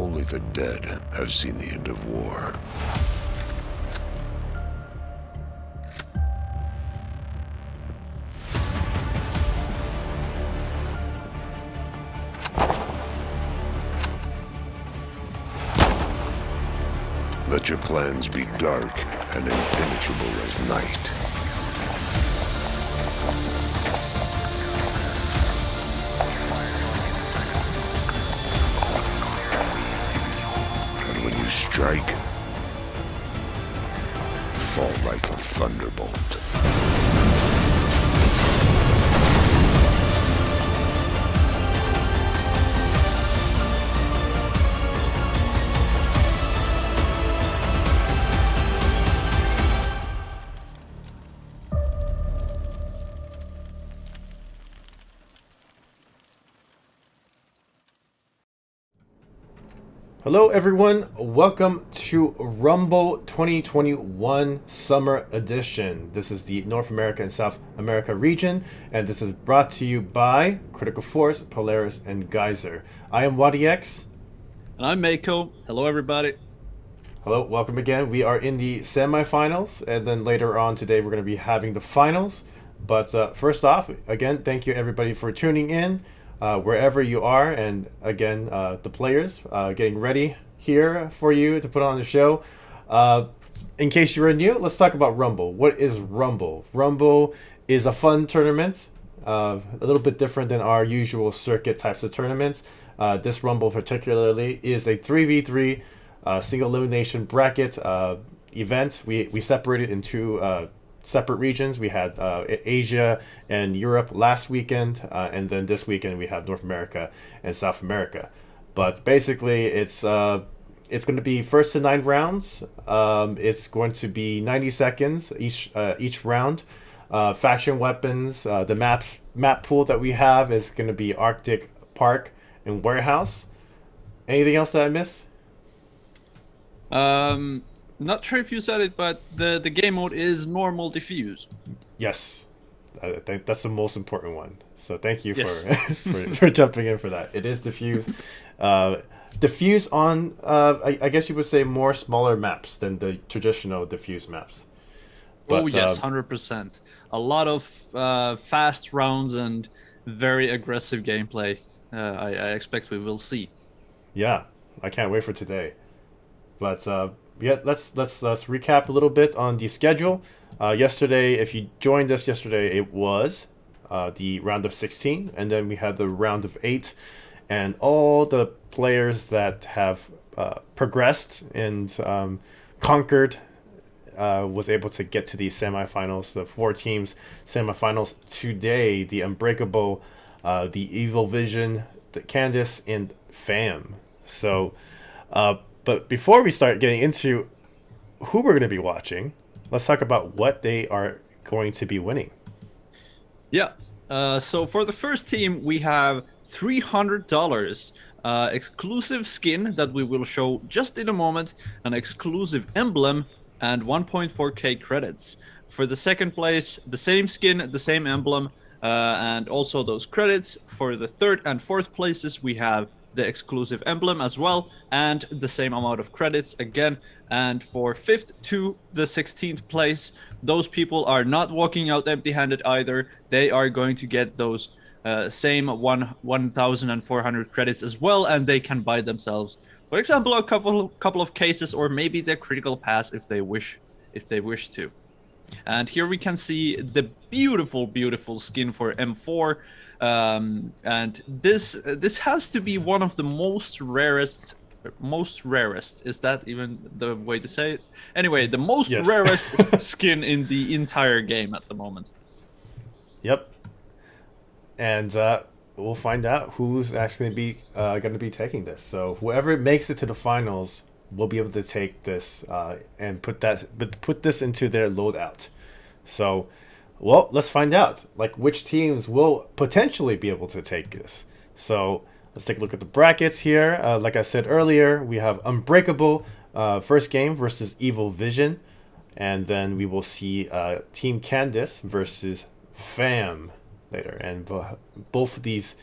Only the dead have seen the end of war. Let your plans be dark and impenetrable as night. And when you strike, fall like a thunderbolt. Hello everyone, welcome to Rumble 2021 Summer Edition. This is the North America and South America region, and this is brought to you by Critical Force, Polaris, and Gizer. I am WadiX. And I'm Mako. Hello everybody. Hello, welcome again. We are in the semifinals, and then later on today we're going to be having the finals. But first off, again, thank you everybody for tuning in. Wherever you are, and again, the players getting ready here for you to put on the show. In case you're new, let's talk about Rumble. What is Rumble? Rumble is a fun tournament, a little bit different than our usual circuit types of tournaments. This Rumble particularly is a 3v3 single elimination bracket event. We separated into separate regions. We had Asia and Europe last weekend, and then this weekend we have North America and South America. But basically, it's going to be first to 9 rounds. It's going to be 90 seconds each round. Faction weapons. The map pool that we have is going to be Arctic Park and Warehouse. Anything else that I missed? Not sure if you said it, but the game mode is normal diffuse. Yes, I think that's the most important one. So thank you Yes. for jumping in for that. It is diffuse. Diffuse on, I guess you would say, more smaller maps than the traditional diffuse maps. But, Oh yes, 100%. A lot of fast rounds and very aggressive gameplay. I expect we will see. Yeah, I can't wait for today. But yeah, let's recap a little bit on the schedule. Yesterday, if you joined us yesterday, it was the round of 16, and then we had the round of 8, and all the players that have progressed and conquered was able to get to the semifinals. The 4 teams semifinals today: the Unbreakable, the Evil Vision, the Candace, and Fam. So. But before we start getting into who we're going to be watching, let's talk about what they are going to be winning. Yeah. So for the first team, we have $300 exclusive skin that we will show just in a moment, an exclusive emblem, and 1.4k credits. For the second place, the same skin, the same emblem, and also those credits. For the third and fourth places, we have the exclusive emblem as well, and the same amount of credits again. And for 5th to the 16th place, those people are not walking out empty-handed either. They are going to get those same 1,400 credits as well, and they can buy themselves, for example, a couple of cases, or maybe the critical pass if they wish to. And here we can see the beautiful skin for M4. And this has to be one of the most rarest. Is that even the way to say it? Anyway, the most Yes. rarest skin in the entire game at the moment. Yep. And we'll find out who's actually going to be taking this. So whoever makes it to the finals will be able to take this and put this into their loadout. So, well, let's find out which teams will potentially be able to take this. So let's take a look at the brackets here. Like I said earlier, we have Unbreakable first game versus Evil Vision, and then we will see Team Candace versus Fam later. And both of these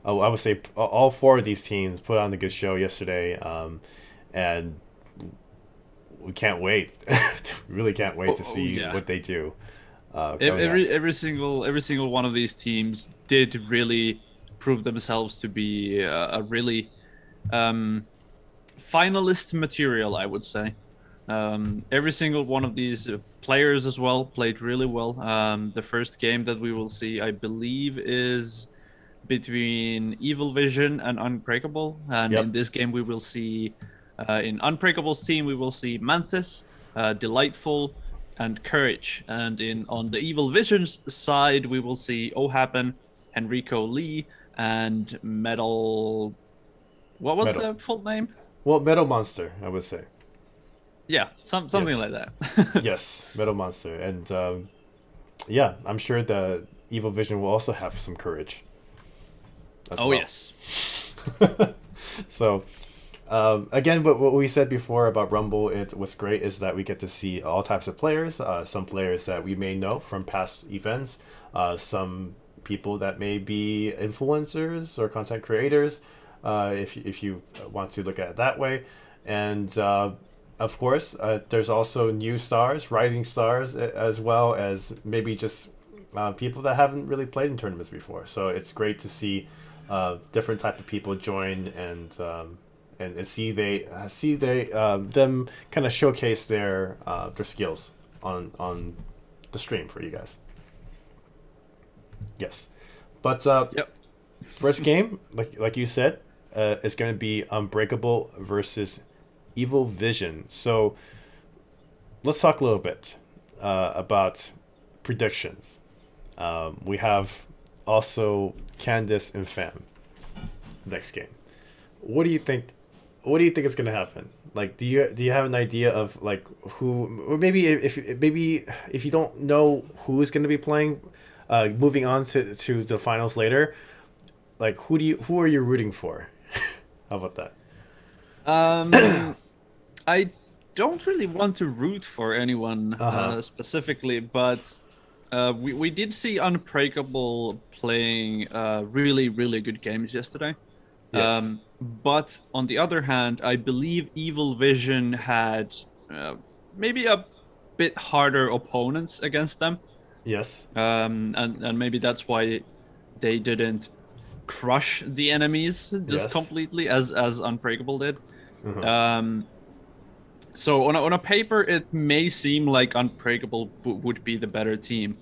I would say all four of these teams put on a good show yesterday, and we can't wait. Really can't wait to see yeah. what they do. Coming up. Every single one of these teams did really prove themselves to be a really finalist material, I would say. Every single one of these players as well played really well. The first game that we will see, I believe, is between Evil Vision and Unbreakable. And Yep. in this game, we will see, in Unbreakable's team, we will see Manthis, Delightful, and Courage. And on the Evil Vision's side, we will see Ohappen, Henrico Lee, and Metal. What was Metal. the full name? Well, Metal Monster, I would say. Yeah, something Yes. like that. Yes, Metal Monster, and yeah, I'm sure the Evil Vision will also have some courage. As Oh well. yes. So, again, what we said before about Rumble, it was great is that we get to see all types of players. Some players that we may know from past events, some people that may be influencers or content creators, if you want to look at it that way, and of course, there's also new stars, rising stars, as well as maybe just people that haven't really played in tournaments before. So it's great to see different type of people join and see them kind of showcase their skills on the stream for you guys. Yes, but Yep. first game, like you said, is going to be Unbreakable versus Evil Vision. So let's talk a little bit about predictions. We have also Candace and Fam next game. What do you think? What do you think is going to happen? Like, do you have an idea of like who? Or maybe if you don't know who is going to be playing, moving on to the finals later, like who are you rooting for? How about that? I don't really want to root for anyone specifically, but we did see Unbreakable playing really, really good games yesterday. Yes. But on the other hand, I believe Evil Vision had maybe a bit harder opponents against them. Yes. And maybe that's why they didn't crush the enemies just Yes. completely as Unbreakable did. Mhm. So on a paper, it may seem like Unbreakable would be the better team,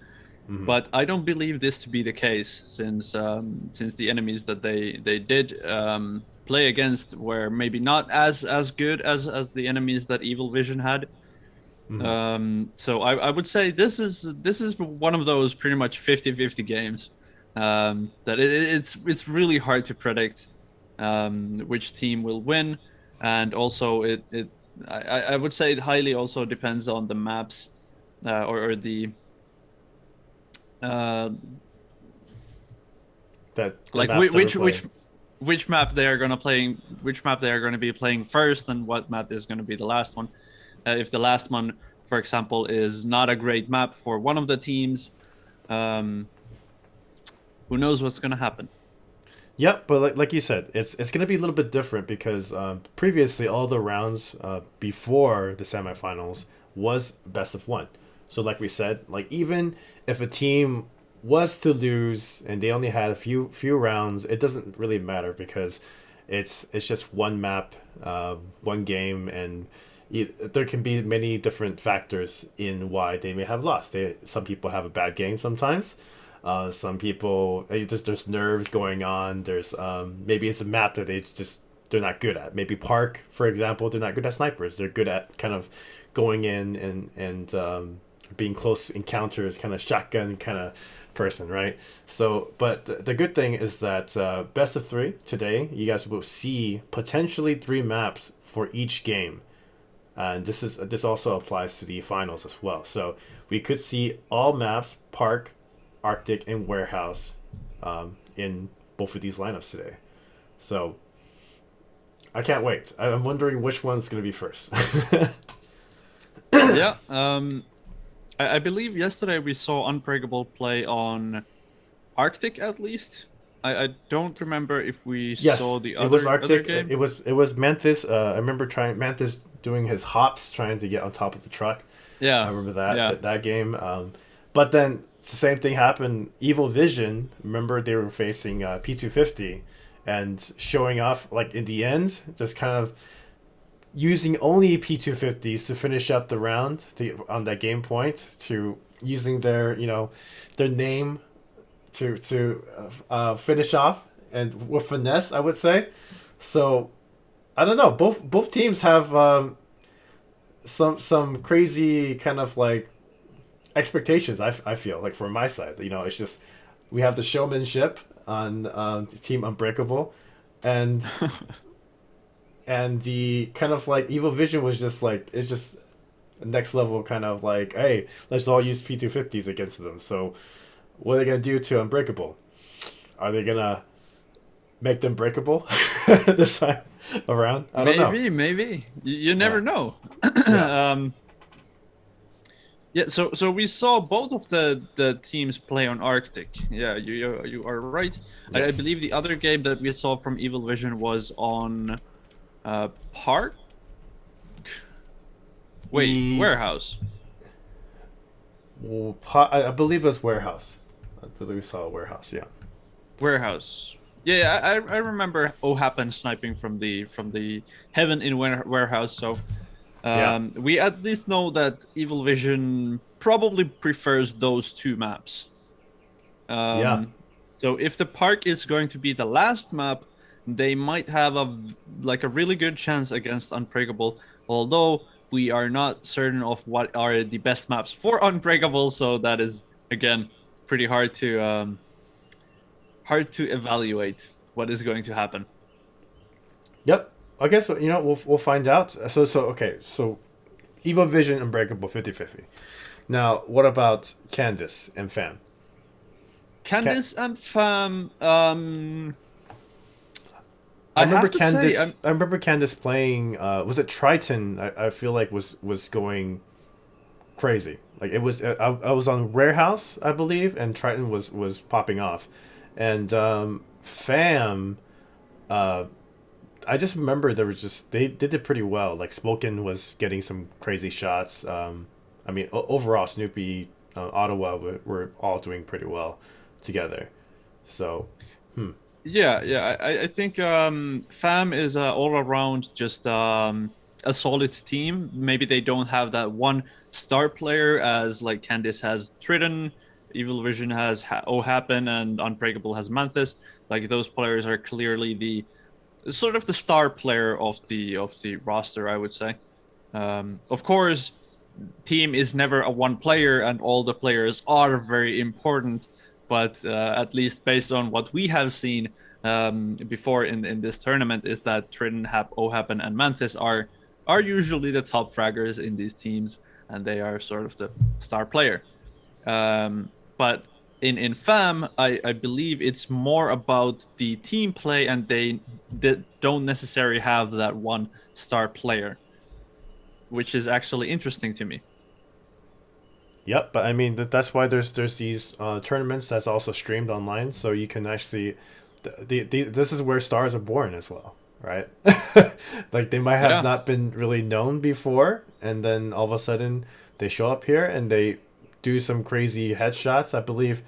but I don't believe this to be the case since the enemies that they did play against were maybe not as good as the enemies that Evil Vision had. So I would say this is one of those pretty much 50-50 games that it's really hard to predict which team will win, and also I would say it highly also depends on the maps or the like which map they are gonna playing, which map they are gonna be playing first, and what map is gonna be the last one. If the last one, for example, is not a great map for one of the teams, who knows what's gonna happen? Yep, but like you said, it's going to be a little bit different because previously all the rounds before the semifinals was best of one. So like we said, like even if a team was to lose and they only had a few rounds, it doesn't really matter because it's just one map, one game, and there can be many different factors in why they may have lost. Some people have a bad game sometimes. Some people there's nerves going on. There's maybe it's a map that they're not good at. Maybe Park, for example, they're not good at snipers. They're good at kind of going in and being close encounters, kind of shotgun kind of person, right? So, but the good thing is that best of three today, you guys will see potentially 3 maps for each game. And this also applies to the finals as well. So we could see all maps, Park, Arctic, and Warehouse in both of these lineups today. So I can't wait. I'm wondering which one's going to be first. Yeah, I believe yesterday we saw Unbreakable play on Arctic at least. I don't remember if we Yes, saw the it was other Arctic. game. It was Mantis. I remember trying Mantis doing his hops, trying to get on top of the truck. I Yeah, remember yeah. that game. But then it's the same thing happened. Evil Vision. Remember they were facing P250, and showing off like in the end, just kind of using only P250s to finish up the round on that game point, to using their their name to finish off and with finesse, I would say. So I don't know. Both teams have some crazy kind of like expectations. I feel like from my side, it's just we have the showmanship on Team Unbreakable, and and the kind of like Evil Vision was just like it's just next level kind of like, hey, let's all use P250s against them. So what are they gonna do to Unbreakable? Are they gonna make them breakable this time around? I don't know. Maybe. You never know. Yeah. Yeah, so we saw both of the teams play on Arctic. Yeah, you are right. I Yes. believe the other game that we saw from Evil Vision was on Park. Wait, Warehouse. Well, I believe it was Warehouse. I believe we saw a Warehouse. Yeah. Warehouse. Yeah, I remember O'Happen sniping from the Heaven in Warehouse. So we at least know that Evil Vision probably prefers those two maps. Yeah. So if the park is going to be the last map, they might have a really good chance against Unbreakable. Although we are not certain of what are the best maps for Unbreakable, so that is again pretty hard to evaluate what is going to happen. Yep. I guess we'll find out. So okay. So Evil Vision, Unbreakable, 50-50. Now, what about Candace and Fam? Candace and Fam. I remember have to Candace. say, I remember Candace playing. Was it Triton? I feel like was going crazy. Like it was. I was on Warehouse, I believe, and Triton was popping off, and Fam. I just remember they did it pretty well. Like Spoken was getting some crazy shots. I mean, overall, Snoopy, Ottawa were all doing pretty well together. So, Yeah. I think Fam is all around just a solid team. Maybe they don't have that one star player as like Candice has Triton, Evil Vision has O'Happen, and Unbreakable has Manthus. Like those players are clearly the sort of the star player of the roster, I would say. Of course, team is never a one player, and all the players are very important. But at least based on what we have seen before in this tournament, is that Triton, O'Happen, and Manthus are usually the top fraggers in these teams, and they are sort of the star player. But in FAM, I believe it's more about the team play, and they don't necessarily have that one star player, which is actually interesting to me. yep. But I mean that's why there's these tournaments that's also streamed online, so you can actually. This is where stars are born as well, right? Like they might have not been really known before, and then all of a sudden they show up here and they do some crazy headshots. I believe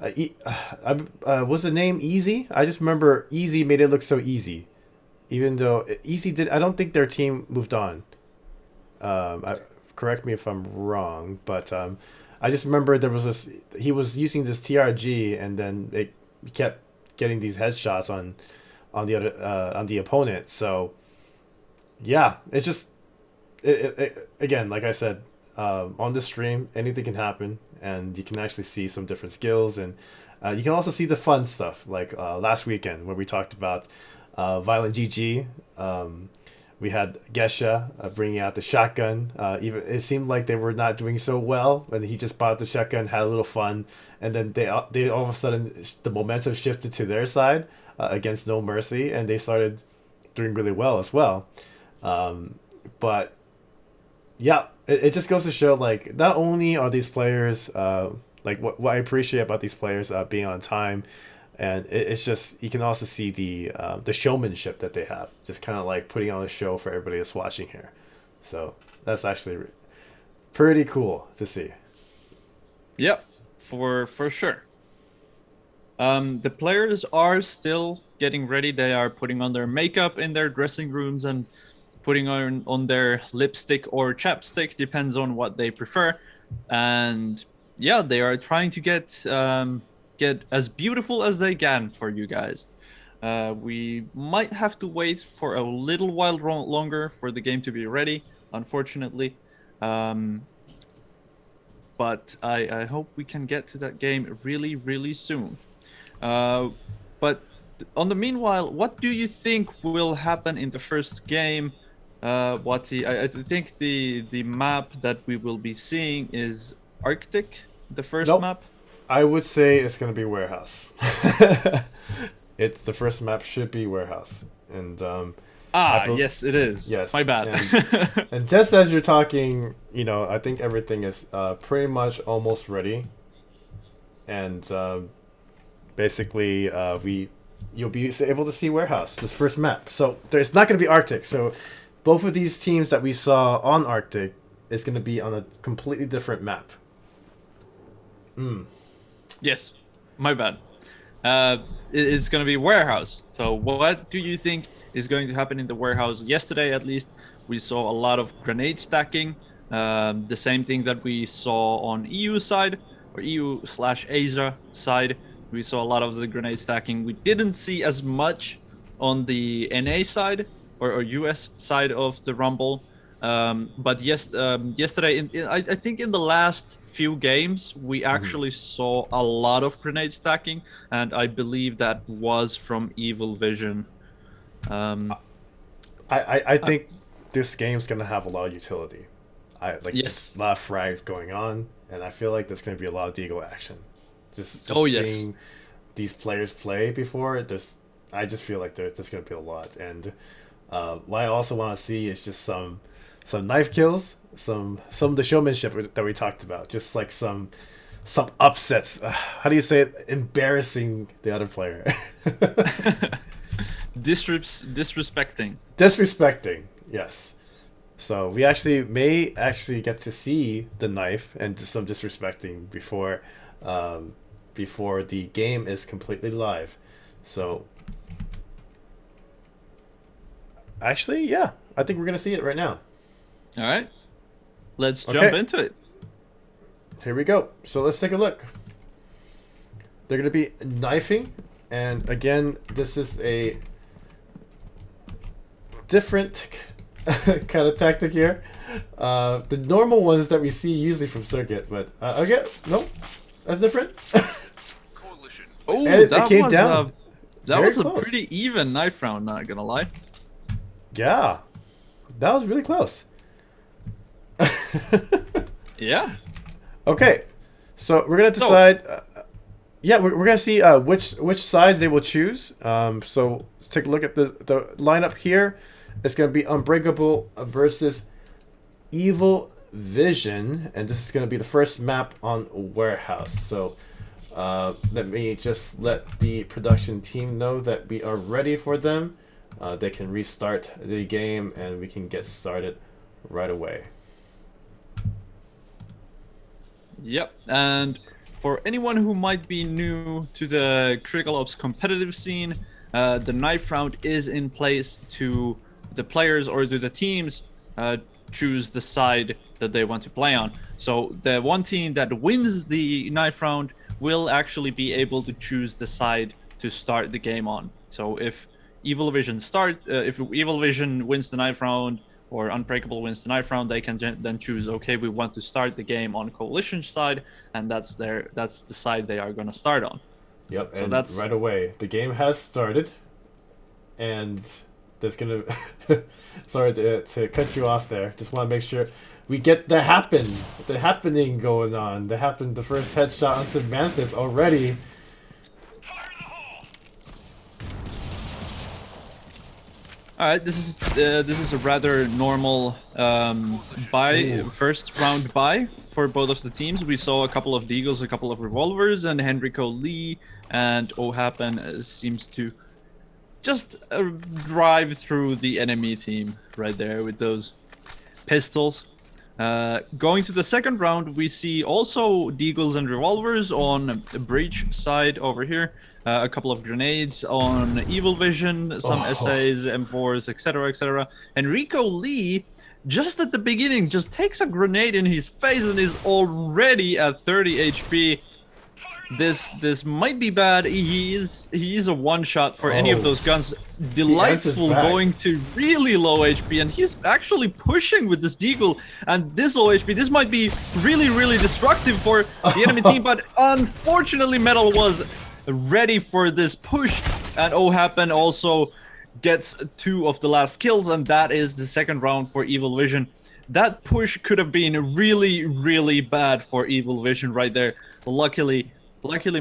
was the name Easy? I just remember Easy made it look so easy, even though Easy did. I don't think their team moved on. Correct me if I'm wrong, but I just remember there was this. He was using this TRG, and then they kept getting these headshots on the opponent. So yeah, it's just again, like I said, on the stream, anything can happen, and you can actually see some different skills, and you can also see the fun stuff, like last weekend where we talked about Violent GG. We had Gesha bringing out the shotgun. Even it seemed like they were not doing so well, and he just bought the shotgun, had a little fun, and then they all of a sudden the momentum shifted to their side against No Mercy, and they started doing really well as well. But yeah, it just goes to show, like, not only are these players like what I appreciate about these players being on time and it's just you can also see the showmanship that they have, just kind of like putting on a show for everybody that's watching here. So that's actually pretty cool to see. Yep, for sure. The players are still getting ready. They are putting on their makeup in their dressing rooms and putting on their lipstick or chapstick, depends on what they prefer. And yeah, they are trying to get as beautiful as they can for you guys. We might have to wait for a little while longer for the game to be ready, unfortunately. But I hope we can get to that game really, really soon. But on the meanwhile, what do you think will happen in the first game? Wati, I think the map that we will be seeing is Arctic, the first map. I would say it's going to be Warehouse. It's the first map should be Warehouse, and yes, it is. Yes, my bad. And just as you're talking, I think everything is pretty much almost ready, and basically you'll be able to see Warehouse, this first map. So there's not going to be Arctic. So both of these teams that we saw on Arctic is going to be on a completely different map. Yes, my bad. It's going to be Warehouse. So what do you think is going to happen in the Warehouse? Yesterday, at least, we saw a lot of grenade stacking. The same thing that we saw on EU side, or EU/Asia side. We saw a lot of the grenade stacking. We didn't see as much on the NA side or US side of the Rumble. But yes, yesterday, I think in the last few games, we actually saw a lot of grenade stacking, and I believe that was from Evil Vision. I think this game's gonna have a lot of utility. Yes, a lot of frags going on, and I feel like there's gonna be a lot of Deagle action. Just seeing these players play before, I just feel like there's gonna be a lot. And what I also want to see is just some knife kills, some of the showmanship that we talked about, just like some upsets. How do you say it? Embarrassing the other player. Disrespecting. Yes. So we may get to see the knife and some disrespecting before the game is completely live. So actually, yeah, I think we're gonna see it right now. All right, let's jump into it. Here we go. So let's take a look. They're gonna be knifing, and again, this is a different kind of tactic here. The normal ones that we see usually from Circuit, but okay, nope, that's different. Oh, that came down. That was a pretty even knife round, not gonna lie. Yeah, that was really close. Yeah. Okay, so we're gonna decide. We're gonna see which sides they will choose. So let's take a look at the lineup here. It's gonna be Unbreakable versus Evil Vision, and this is gonna be the first map on Warehouse. So let me just let the production team know that we are ready for them. They can restart the game, and we can get started right away. Yep, and for anyone who might be new to the Critical Ops competitive scene, the knife round is in place to the players or to the teams choose the side that they want to play on. So the one team that wins the knife round will actually be able to choose the side to start the game on. So if Evil Vision wins the knife round, or Unbreakable wins the knife round, they can then choose, okay, we want to start the game on Coalition side, and that's the side they are going to start on. Yep, so and that's right away. The game has started, and there's going to... Sorry to cut you off there. Just want to make sure we get the happening going on. The first headshot on Samantha's already. All right, this is a rather normal first round buy for both of the teams. We saw a couple of deagles, a couple of revolvers, and Henrico Lee and Ohappen seems to just drive through the enemy team right there with those pistols. Going to the second round, we see also deagles and revolvers on the breach side over here. A couple of grenades on Evil Vision, some SAs, M4s, etc., etc. Enrico Lee, just at the beginning, just takes a grenade in his face and is already at 30 HP. This might be bad. He is a one-shot for any of those guns. Delightful going to really low HP, and he's actually pushing with this deagle and this low HP. This might be really, really destructive for the enemy team, but unfortunately Metal was ready for this push, and Ohappen also gets 2 of the last kills, and that is the second round for Evil Vision. That push could have been really, really bad for Evil Vision right there. Luckily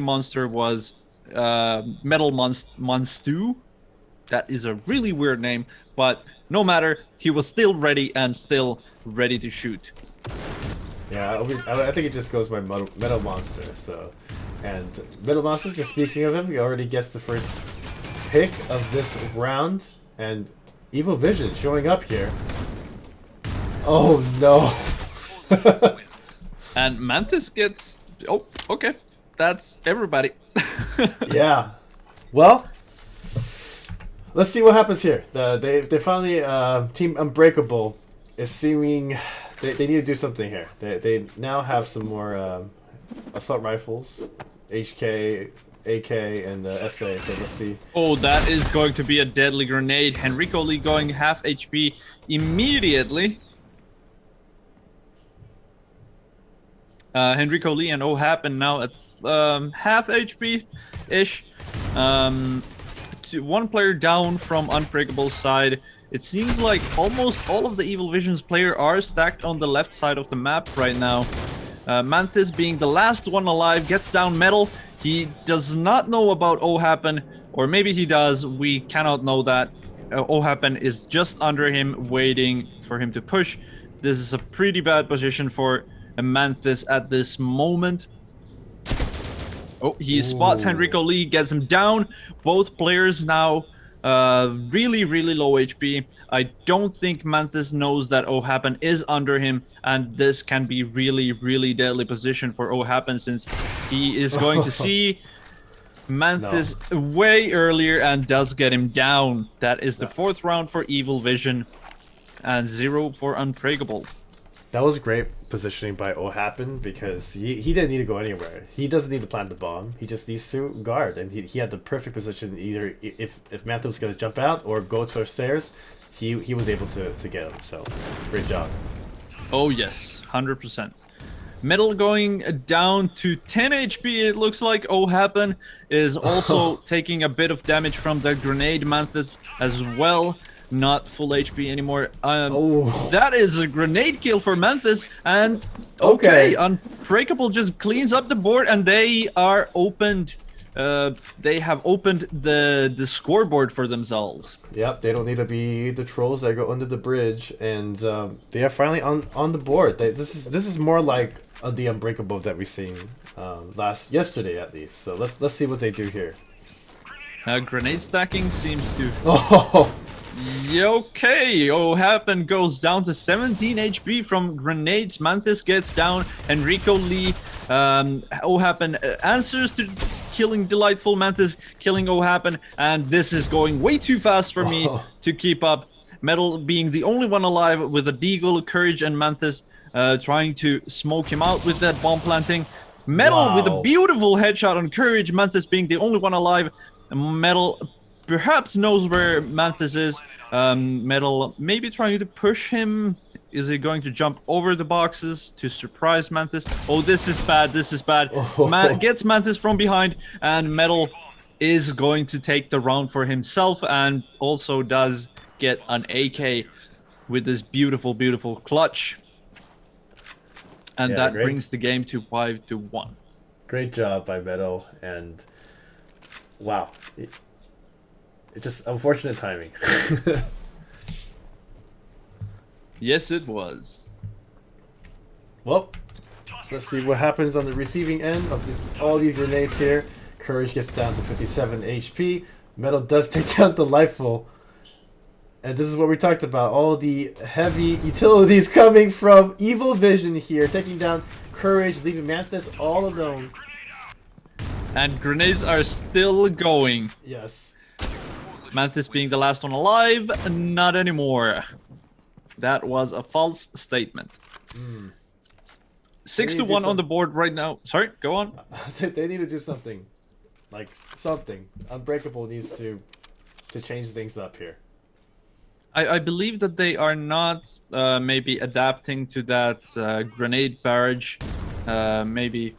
Monster was Metal Monstu. That is a really weird name, but no matter, he was still ready and still ready to shoot. Yeah, I think it just goes by Metal Monster. So, and Metal Monster, just speaking of him, he already gets the first pick of this round, and Evil Vision showing up here. Oh no! And Mantis gets. Oh, okay. That's everybody. Yeah. Well, let's see what happens here. They finally Team Unbreakable is seeming they need to do something here. They now have some more assault rifles, HK, AK, and SA. So let's see. Oh, that is going to be a deadly grenade. Henrico Lee going half HP immediately. Henrico Lee and Ohappen now at half HP-ish. One player down from Unbreakable's side. It seems like almost all of the Evil Vision's players are stacked on the left side of the map right now. Mantis, being the last one alive, gets down Metal. He does not know about Ohappen, or maybe he does. We cannot know that. Ohappen is just under him, waiting for him to push. This is a pretty bad position for Mantis at this moment. Oh, he spots Henrico Lee, gets him down. Both players now really, really low HP. I don't think Mantis knows that Ohappen is under him, and this can be really, really deadly position for Ohappen, since he is going to see Mantis way earlier and does get him down. That is the fourth round for Evil Vision and 0 for Unbreakable. That was great positioning by Ohappen, because he didn't need to go anywhere. He doesn't need to plant the bomb. He just needs to guard, and he had the perfect position. Either if Mantis was going to jump out or go to our stairs, he was able to get him. So great job. Oh yes, 100%. Metal going down to 10 HP. It looks like Ohappen is also taking a bit of damage from the grenade. Mantis as well. Not full HP anymore. That is a grenade kill for Mantis, and okay, Unbreakable just cleans up the board, and they are opened. They have opened the scoreboard for themselves. Yep, they don't need to be the trolls that go under the bridge, and they are finally on the board. This is more like the Unbreakable that we've seen yesterday at least. So let's see what they do here. Grenade stacking seems to. Oh. Okay, Ohappen goes down to 17 HP from grenades. Mantis gets down. Enrico Lee. Ohappen answers to killing Delightful. Mantis killing Ohappen. And this is going way too fast for me to keep up. Metal being the only one alive with a deagle, Courage, and Mantis trying to smoke him out with that bomb planting. Metal with a beautiful headshot on Courage. Mantis being the only one alive. Metal perhaps knows where Mantis is. Metal maybe trying to push him. Is he going to jump over the boxes to surprise Mantis? Oh, this is bad. This is bad. Gets Mantis from behind, and Metal is going to take the round for himself, and also does get an AK with this beautiful, beautiful clutch. And that brings the game to 5-1. Great job by Metal, and wow. It's just unfortunate timing. Yes, it was. Well, Let's see what happens on the receiving end of all these grenades here. Courage gets down to 57 HP. Metal does take down Delightful. And this is what we talked about. All the heavy utilities coming from Evil Vision here. Taking down Courage, leaving Manthus all alone. And grenades are still going. Yes. Manthus being the last one alive, not anymore. That was a false statement. 6-1 on the board right now. Sorry, go on. They need to do something. Like, something. Unbreakable needs to change things up here. I believe that they are not maybe adapting to that grenade barrage. Maybe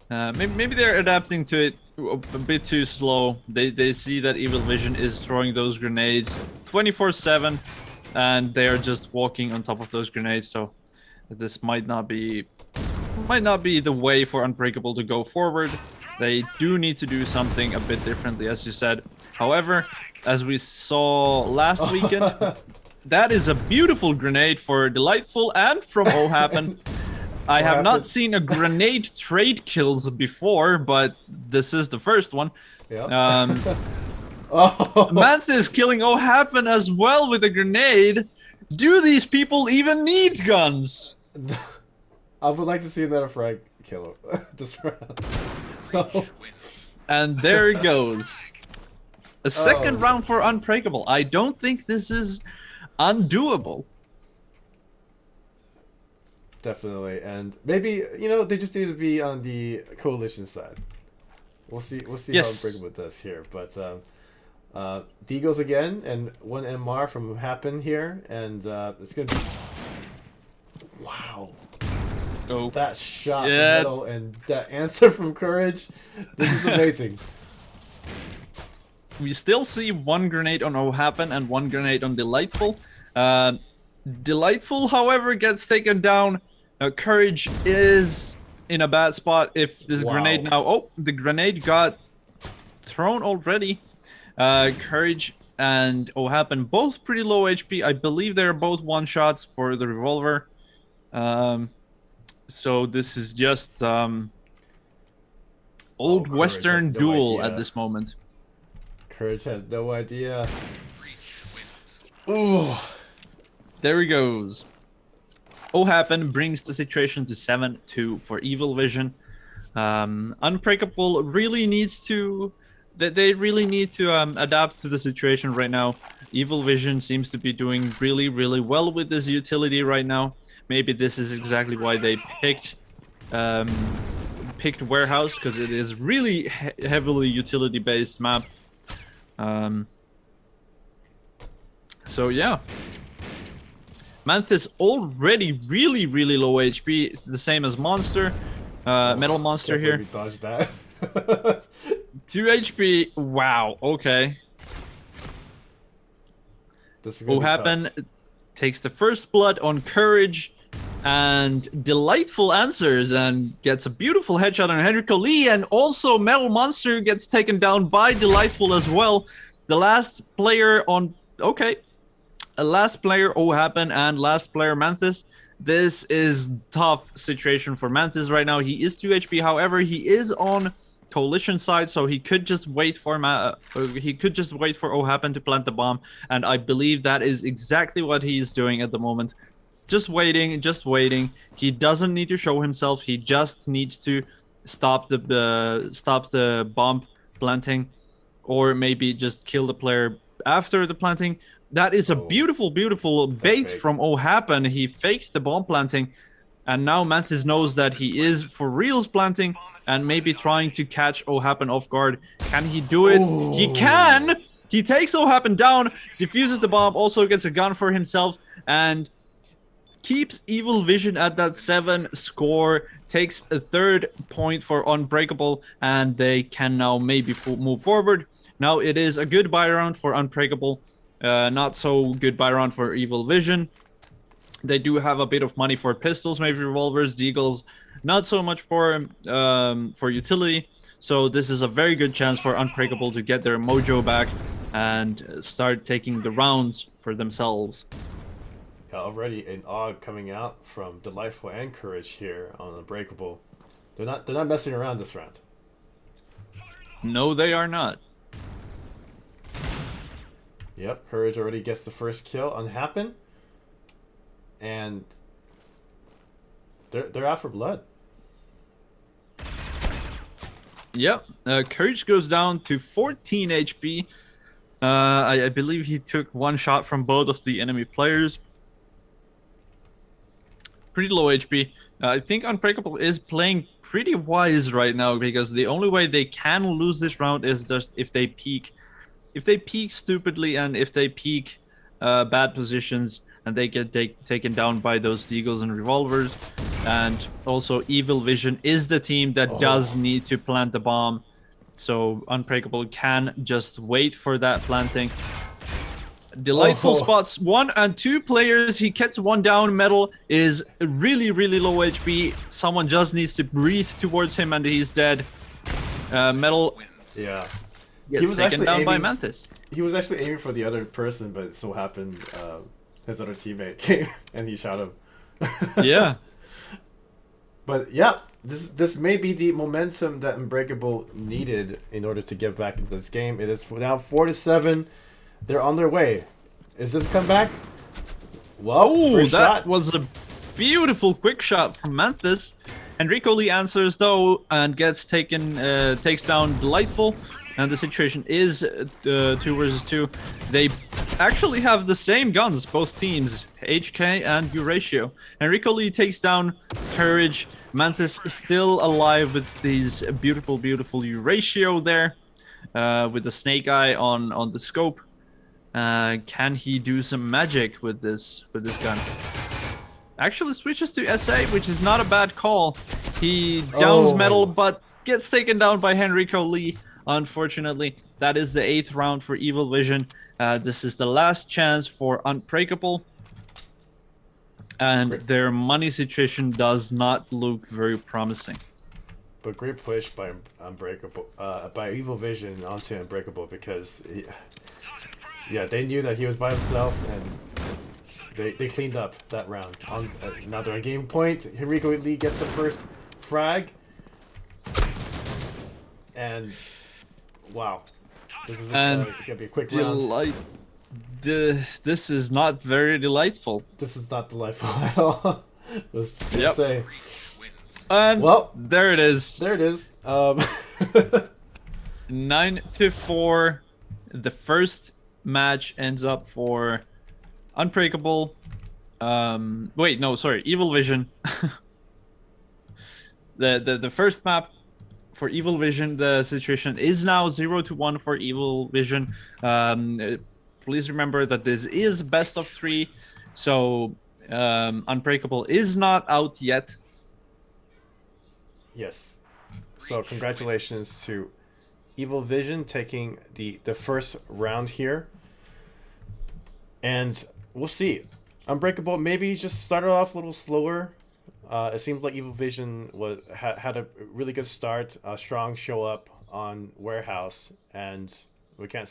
they're adapting to it a bit too slow. They see that Evil Vision is throwing those grenades 24/7, and they are just walking on top of those grenades. So this might not be the way for Unbreakable to go forward. They do need to do something a bit differently, as you said. However, as we saw last weekend, that is a beautiful grenade for Delightful and from OHappen. I have not seen a grenade trade kills before, but this is the first one. Yep. Manthus killing OHappen as well with a grenade. Do these people even need guns? I would like to see another frag kill this round. And there it goes. A second round for Unbreakable. I don't think this is undoable. Definitely, and maybe they just need to be on the coalition side. We'll see Yes. how Unbreakable does here, but D goes again, and one MR from Happen here, and it's gonna be wow. Oh, That shot Yeah. from Metal and that answer from Courage. This is amazing. we still see one grenade on OHappen and one grenade on Delightful. Delightful, however, gets taken down. Courage is in a bad spot. If this grenade now... Oh, the grenade got thrown already. Courage and OHappen both pretty low HP. I believe they're both one-shots for the revolver. So this is just old Courage Western has no duel idea. at this moment. Courage has no idea. Ooh. There he goes. OHappen brings the situation to 7-2 for Evil Vision. Unbreakable really needs to... They really need to adapt to the situation right now. Evil Vision seems to be doing really, really well with this utility right now. Maybe this is exactly why they picked Warehouse, because it is really heavily utility-based map. So yeah. Manthus already really, really low HP. It's the same as Monster. Metal Monster here. Dodge that. 2 HP. Wow. Okay. This is gonna be OHappen takes the first blood on Courage, and Delightful answers and gets a beautiful headshot on Henrico Lee, and also Metal Monster gets taken down by Delightful as well. The last player on... Okay. Last player OHappen and last player Manthus. This is tough situation for Manthus right now. He is 2 HP. However, he is on coalition side, so he could just wait for OHappen to plant the bomb, and I believe that is exactly what he's doing at the moment. Just waiting, just waiting. He doesn't need to show himself. He just needs to stop the bomb planting, or maybe just kill the player after the planting. That is a beautiful, beautiful bait from OHappen. He faked the bomb planting, and now Manthus knows that he is for reals planting and maybe trying to catch OHappen off guard. Can he do it? Ooh. He can! He takes OHappen down, defuses the bomb, also gets a gun for himself, and keeps Evil Vision at that 7 score, takes a 3rd point for Unbreakable, and they can now maybe move forward. Now it is a good buy round for Unbreakable. Not so good buy round for Evil Vision. They do have a bit of money for pistols, maybe revolvers, deagles. Not so much for utility. So this is a very good chance for Unbreakable to get their mojo back and start taking the rounds for themselves. already an AUG coming out from Delightful and Courage here on Unbreakable. They're not messing around this round. No, they are not. Yep, Courage already gets the first kill on Happen. And they're out for blood. Yep. Courage goes down to 14 HP. I believe he took one shot from both of the enemy players. Pretty low HP. I think Unbreakable is playing pretty wise right now, because the only way they can lose this round is just if they peek. If they peek stupidly, and if they peek bad positions, and they get taken down by those deagles and revolvers. And also Evil Vision is the team that does need to plant the bomb. So Unbreakable can just wait for that planting. Delightful spots 1 and 2 players. He gets one down. Metal is really, really low HP. Someone just needs to breathe towards him and he's dead. Metal Yeah. gets taken down by Mantis. He was actually aiming for the other person, but it so happened his other teammate came and he shot him. Yeah. But yeah, this may be the momentum that Unbreakable needed in order to get back into this game. It is now 4-7. They're on their way. Is this a comeback? Well, that shot was a beautiful quick shot from Mantis. Enrico Lee answers though and gets takes down Delightful. And the situation is 2 versus 2. They actually have the same guns, both teams, HK and Euratio. Enrico Lee takes down Courage. Mantis is still alive with these beautiful, beautiful Euratio there, with the snake eye on the scope. Can he do some magic with this gun? Actually switches to SA, which is not a bad call. He downs Metal, but gets taken down by Enrico Lee. Unfortunately, that is the 8th round for Evil Vision. This is the last chance for Unbreakable. And their money situation does not look very promising. But great push by Unbreakable, by Evil Vision onto Unbreakable, because they knew that he was by himself, and they cleaned up that round. Now they're on game point. Enrico Lee gets the first frag. And wow, this is gonna be a quick round. This is not very delightful. This is not delightful at all. Let's just say. And well, there it is. There it is. 9-4. The first match ends up for Unbreakable. Wait, no, sorry, Evil Vision. The first map for Evil Vision, the situation is now 0-1 for Evil Vision. Please remember that this is best of 3, so Unbreakable is not out yet. Yes. So congratulations to Evil Vision taking the first round here. And we'll see. Unbreakable maybe just started off a little slower. It seems like Evil Vision had a really good start, a strong show up on Warehouse, and we can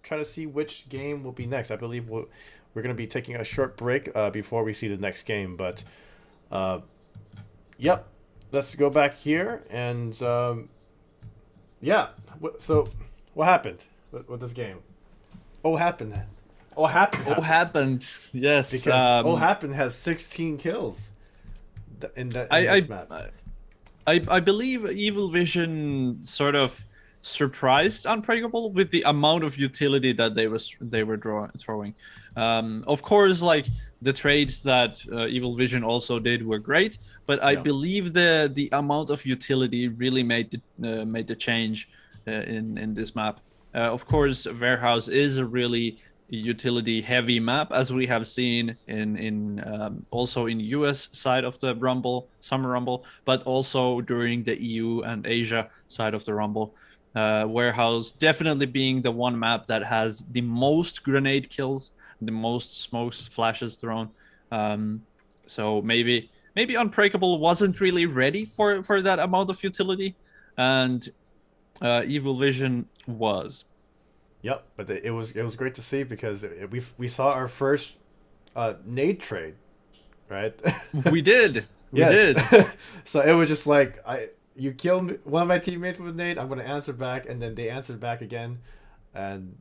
try to see which game will be next. I believe we're going to be taking a short break before we see the next game. But yep, let's go back here and yeah. So what happened with this game? Happened. Yes. Because happened has 16 kills in this map. I believe Evil Vision sort of surprised Unbreakable with the amount of utility that they were throwing. Of course, like the trades that Evil Vision also did were great, but I believe the amount of utility really made the change in this map. Of course, Warehouse is a really utility heavy map, as we have seen in also in US side of the Summer Rumble, but also during the EU and Asia side of the Rumble. Warehouse definitely being the one map that has the most grenade kills, the most smokes, flashes thrown. So maybe Unbreakable wasn't really ready for that amount of utility, and Evil Vision was. Yep, but it was great to see, because we saw our first nade trade, right? We did. We Yes. did. So it was just like you killed one of my teammates with a nade. I'm gonna answer back, and then they answered back again, and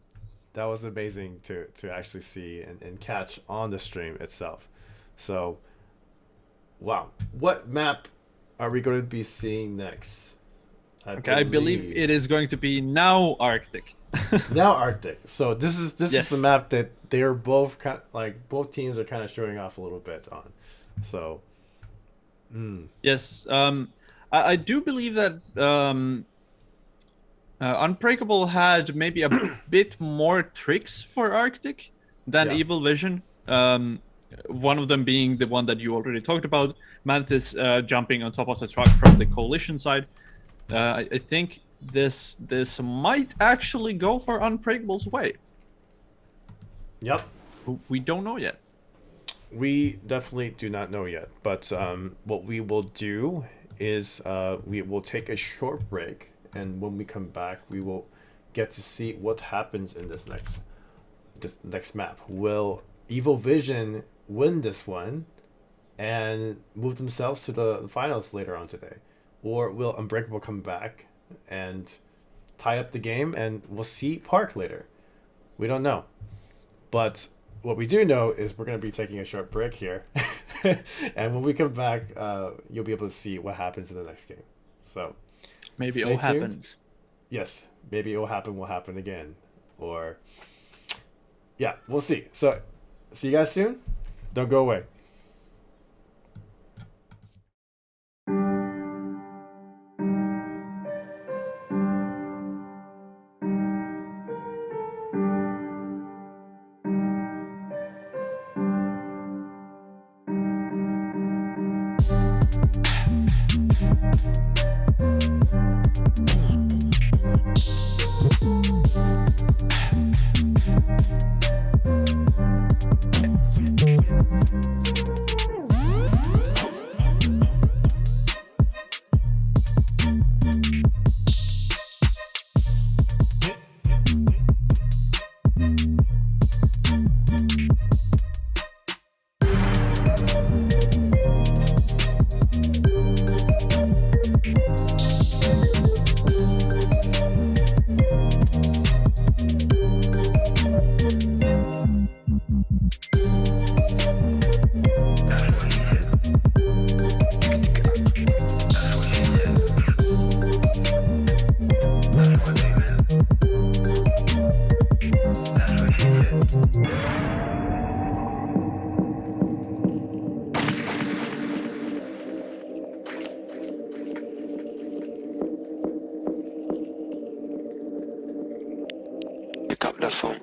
that was amazing to actually see and catch on the stream itself. So, wow, what map are we going to be seeing next? I believe it is going to be now Arctic. Now Arctic. So this is Yes. the map that they are both both teams are kind of showing off a little bit on. So, Yes, I do believe that Unbreakable had maybe a bit more tricks for Arctic than Yeah. Evil Vision. One of them being the one that you already talked about, Mantis jumping on top of the truck from the coalition side. I think this might actually go for Unbreakable's way. yep. We don't know yet. We definitely do not know yet, but what we will do is we will take a short break, and when we come back, we will get to see what happens in this next map. Will Evil Vision win this one and move themselves to the finals later on today, or will Unbreakable come back and tie up the game, and we'll see Park later? We don't know, but what we do know is we're going to be taking a short break here. And when we come back, you'll be able to see what happens in the next game. So Maybe stay it tuned. happens. Yes, maybe it will happen again. Or, yeah, we'll see. So see you guys soon. Don't go away. Pick up the phone.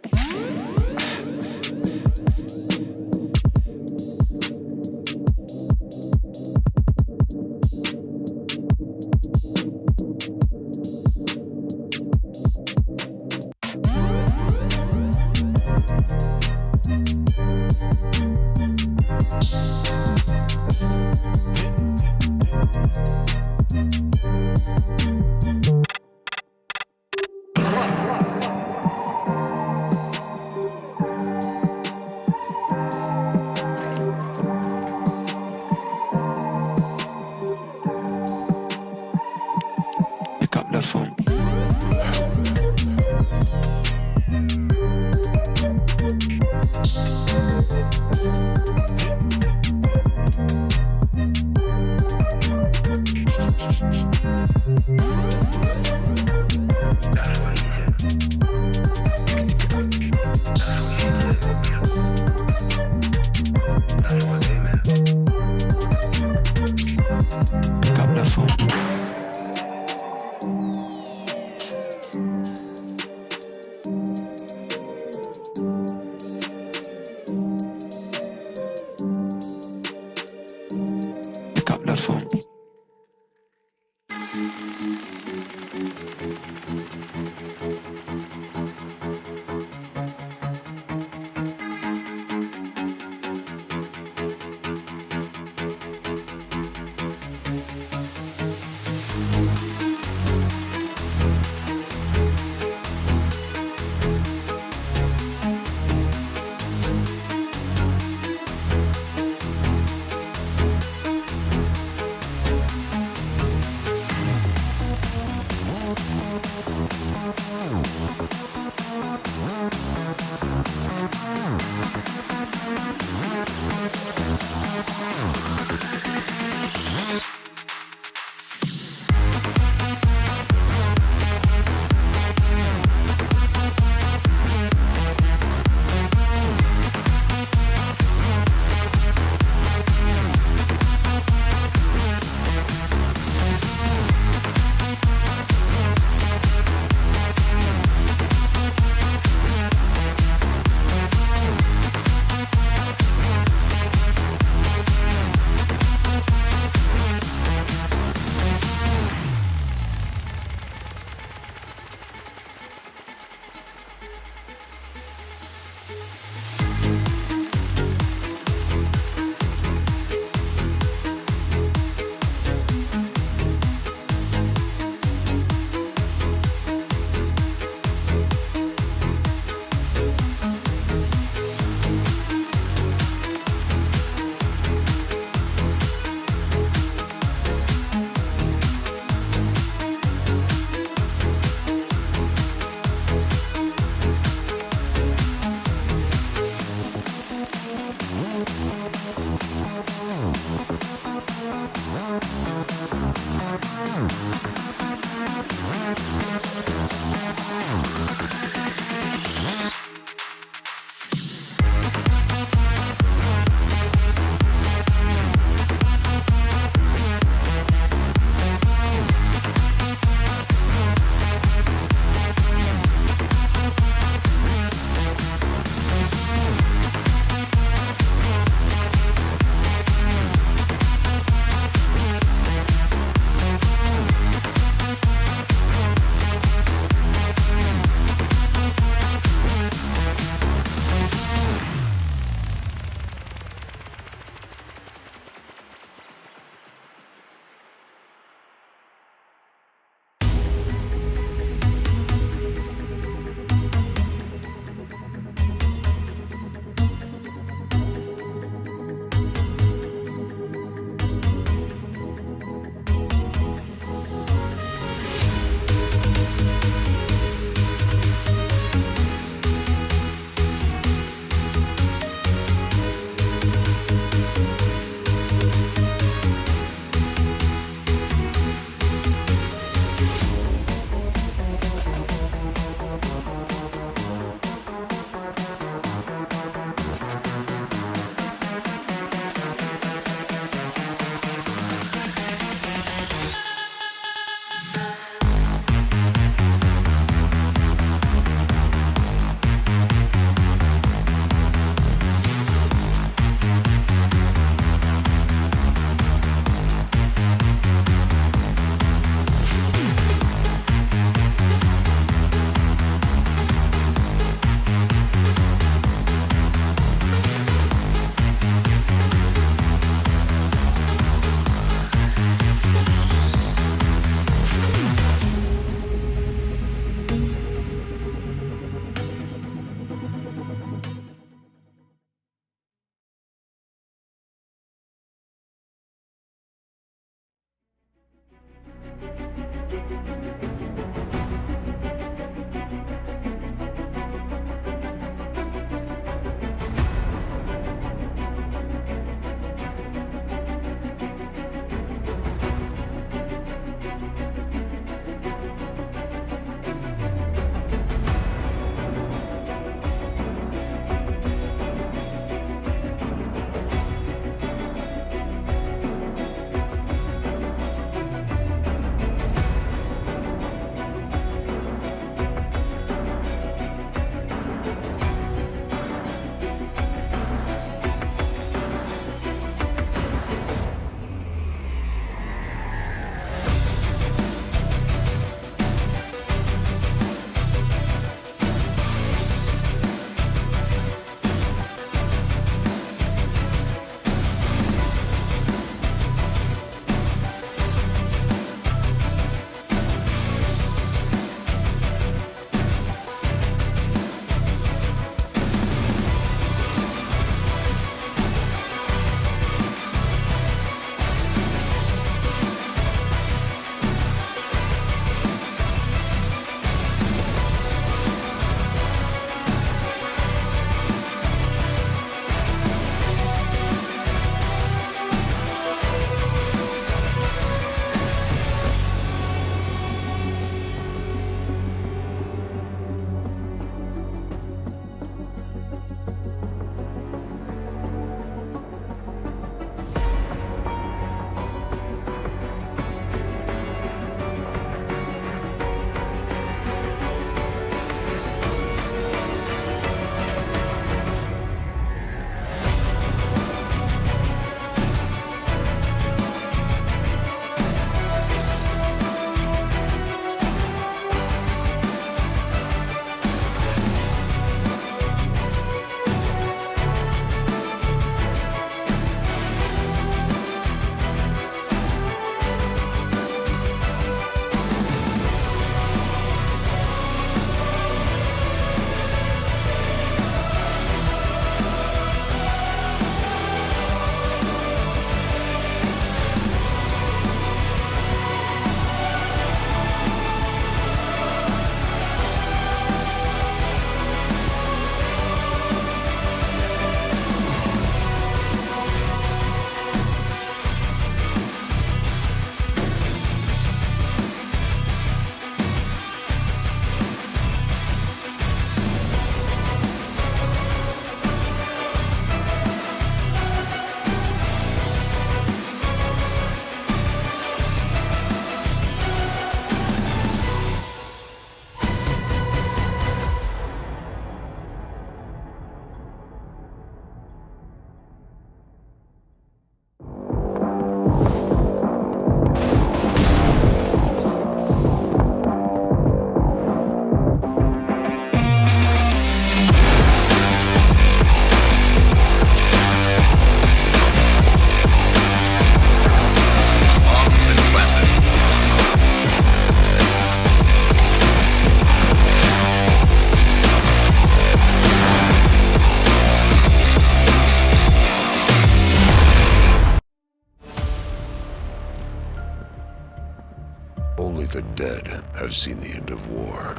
I've seen the end of war.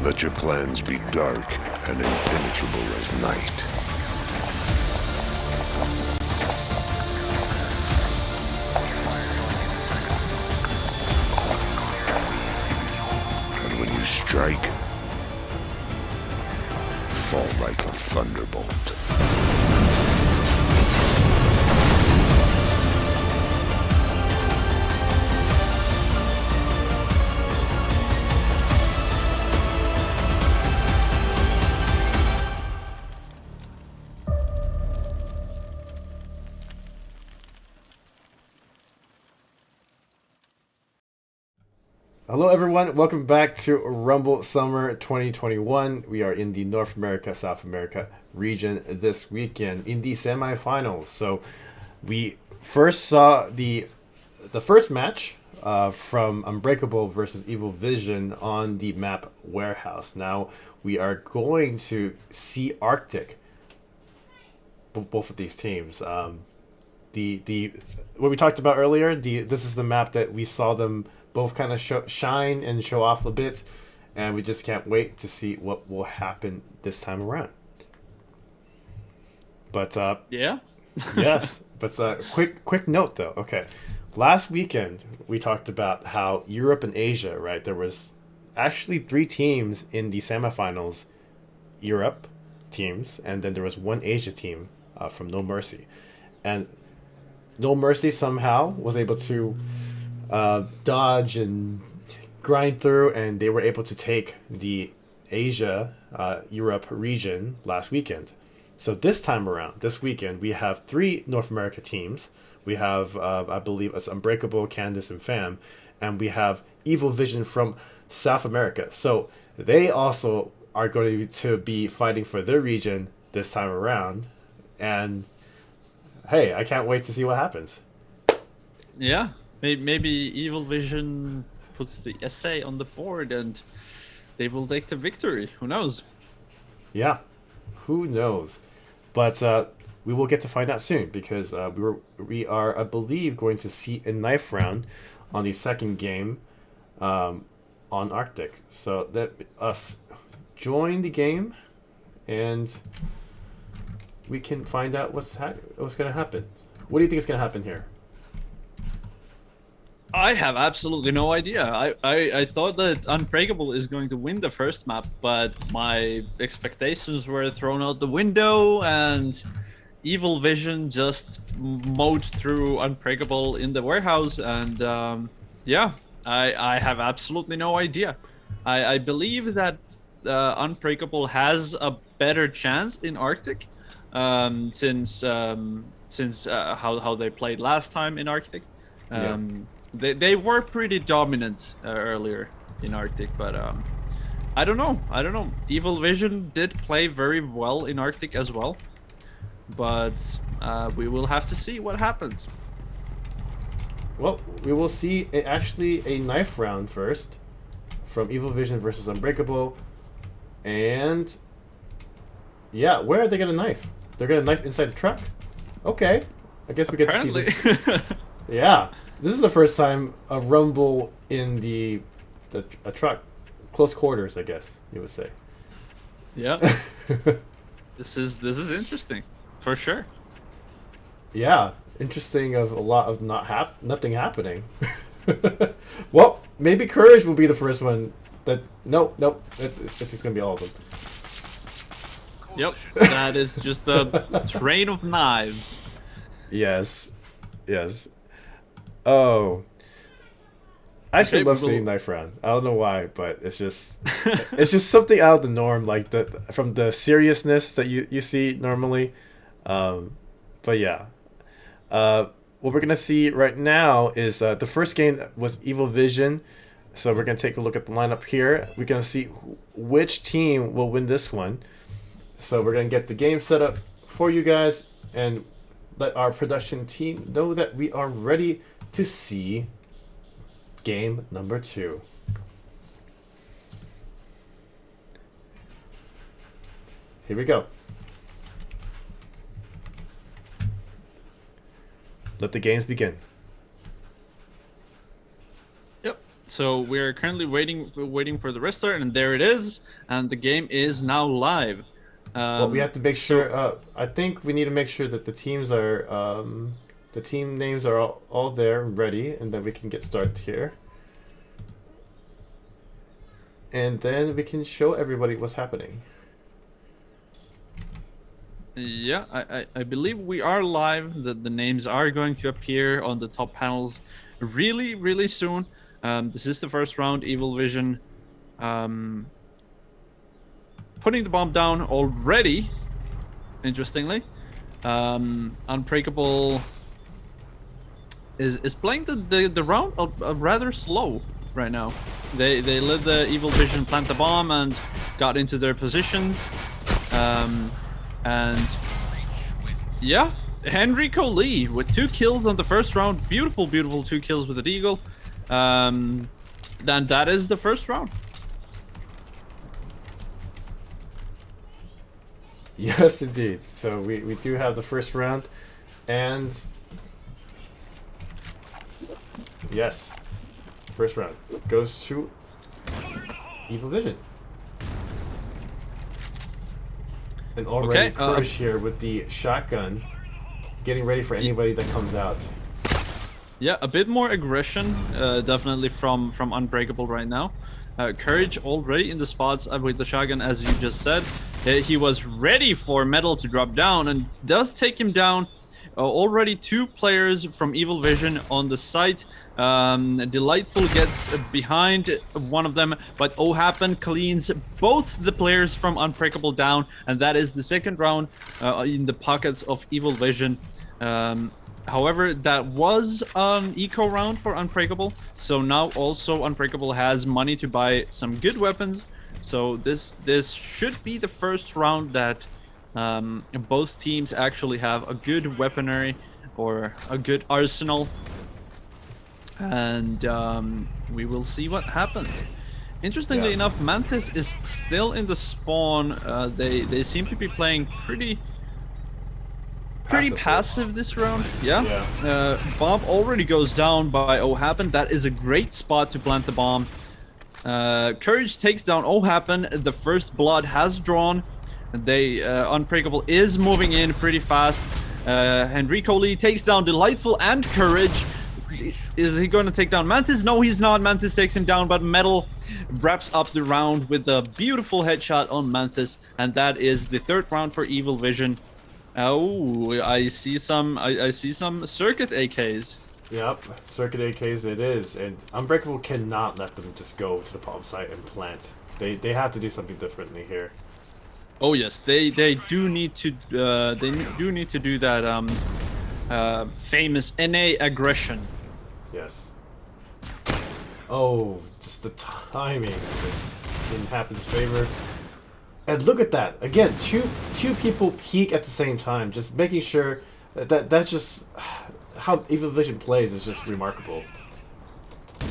Let your plans be dark and impenetrable as night. And when you strike, fall like a thunderbolt. Hello everyone, welcome back to Rumble Summer 2021. We are in the North America, South America region this weekend in the semifinals. So we first saw the first match from Unbreakable versus Evil Vision on the map Warehouse. Now we are going to see Arctic, both of these teams. The what we talked about earlier, this is the map that we saw them both kind of shine and show off a bit, and we just can't wait to see what will happen this time around. But Yeah. yes, but quick note though. Okay, last weekend we talked about how Europe and Asia, right? There was actually 3 teams in the semifinals, Europe teams, and then there was one Asia team from No Mercy, and No Mercy somehow was able to dodge and grind through, and they were able to take the Asia Europe region last weekend. So this time around, this weekend, we have 3 North America teams. We have I believe it's Unbreakable, Candace, and Fam, and we have Evil Vision from South America. So they also are going to be fighting for their region this time around, and hey, I can't wait to see what happens. Yeah. Maybe Evil Vision puts the essay on the board and they will take the victory. Who knows? Yeah, who knows? But we will get to find out soon, because we are, I believe, going to see a knife round on the second game on Arctic. So let us join the game, and we can find out what's going to happen. What do you think is going to happen here? I have absolutely no idea. I thought that Unbreakable is going to win the first map, but my expectations were thrown out the window, and Evil Vision just mowed through Unbreakable in the warehouse, and yeah, I have absolutely no idea. I believe that Unbreakable has a better chance in Arctic, since how they played last time in Arctic. Yeah. They were pretty dominant earlier in Arctic, but I don't know. Evil Vision did play very well in Arctic as well, but we will have to see what happens. Well, we will see actually a knife round first from Evil Vision versus Unbreakable, and yeah, where are they gonna knife? They're gonna knife inside the truck. Okay, I guess we get to see this. Yeah. This is the first time a rumble in a truck, close quarters, I guess you would say. Yeah. This is interesting, for sure. Yeah, interesting. Of a lot of nothing happening. Well, maybe Courage will be the first one. Nope. It's just gonna be all of them. Yep, that is just a train of knives. Yes. Oh, I actually love seeing knife round. I don't know why, but it's just something out of the norm, like from the seriousness that you see normally. But yeah, what we're gonna see right now is the first game was Evil Vision, so we're gonna take a look at the lineup here. We're gonna see which team will win this one. So we're gonna get the game set up for you guys and let our production team know that we are ready to see game number 2. Here we go. Let the games begin. Yep. So we're currently waiting for the restart, and there it is, and the game is now live. Well, we have to make sure. I think we need to make sure that the teams are, the team names are all there, ready, and then we can get started here. And then we can show everybody what's happening. Yeah, I believe we are live. The names are going to appear on the top panels really soon. This is the first round. Evil Vision putting the bomb down already, interestingly. Unbreakable is playing the round rather slow right now. They let the Evil Vision plant the bomb and got into their positions. And yeah, Henrico Lee with 2 kills on the first round. Beautiful 2 kills with the Eagle. Then that is the first round. Yes, indeed. So we do have the first round, and yes, first round goes to Evil Vision. And already Courage here with the shotgun, getting ready for anybody that comes out. Yeah, a bit more aggression, definitely from Unbreakable right now. Courage already in the spots with the shotgun, as you just said. He was ready for Metal to drop down, and does take him down. Already 2 players from Evil Vision on the site. Delightful gets behind one of them, but Happen cleans both the players from Unbreakable down, and that is the second round in the pockets of Evil Vision. However, that was an eco round for Unbreakable, so now also Unbreakable has money to buy some good weapons. So this should be the first round that both teams actually have a good weaponry or a good arsenal, and we will see what happens. Interestingly enough, Mantis is still in the spawn. They seem to be playing pretty passive this round. Bomb already goes down by Happen. That is a great spot to plant the bomb. Courage takes down Happen. The first blood has drawn. Unbreakable is moving in pretty fast. Henrico Lee takes down Delightful and Courage. Is he going to take down Mantis? No, he's not. Mantis takes him down, but Metal wraps up the round with a beautiful headshot on Mantis, and that is the third round for Evil Vision. Oh, I see some circuit AKs. Yep, circuit AKs it is, and Unbreakable cannot let them just go to the bomb site and plant. They have to do something differently here. Oh yes, they do need to do that famous NA aggression. Yes. Oh, just the timing didn't happen in his favor. And look at that again. Two people peek at the same time, just making sure that's just how Evil Vision plays is just remarkable.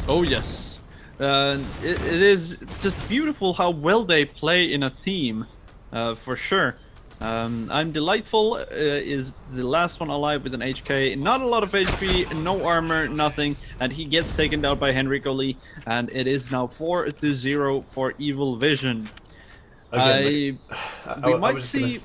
Oh yes, it is just beautiful how well they play in a team, for sure. I'm Delightful is the last one alive with an HK. Not a lot of HP, no armor, nothing, and he gets taken down by Henrico Lee, and it is now 4-0 for Evil Vision. Again, we might see.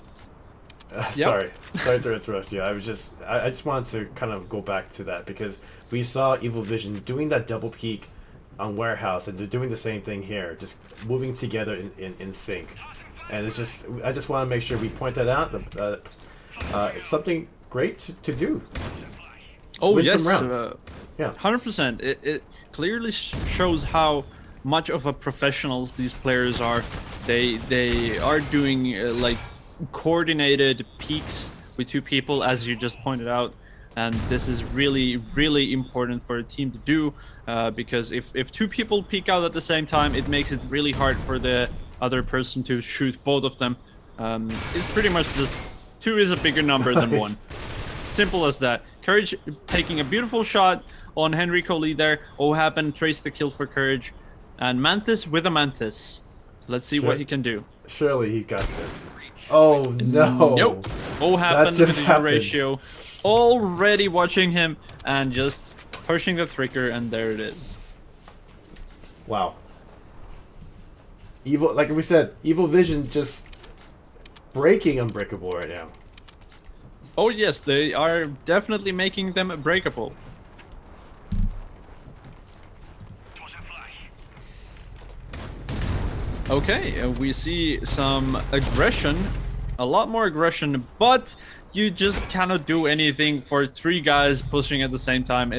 Sorry to interrupt you. I just wanted to kind of go back to that because we saw Evil Vision doing that double peek on Warehouse, and they're doing the same thing here, just moving together in sync. And it's just, I just want to make sure we point that out. It's something great to do. Oh Win yes, some rounds. Yeah, 100%. It clearly shows how much of a professionals these players are. They are doing like coordinated peaks with 2 people, as you just pointed out, and this is really important for a team to do, because if 2 people peek out at the same time, it makes it really hard for the other person to shoot both of them. It's pretty much just 2 is a bigger number than 1. Simple as that. Courage taking a beautiful shot on Henrico Lee there. Happen traced the kill for Courage, and Mantis with a Mantis. Let's see what he can do. Surely he got this. Oh no! Nope. Oh, happened just with the happened. ratio. Already watching him and just pushing the trigger, and there it is. Wow. Evil, like we said, Evil Vision just breaking Unbreakable right now. Oh yes, they are definitely making them breakable. Okay, we see some aggression, a lot more aggression, but you just cannot do anything for 3 guys pushing at the same time.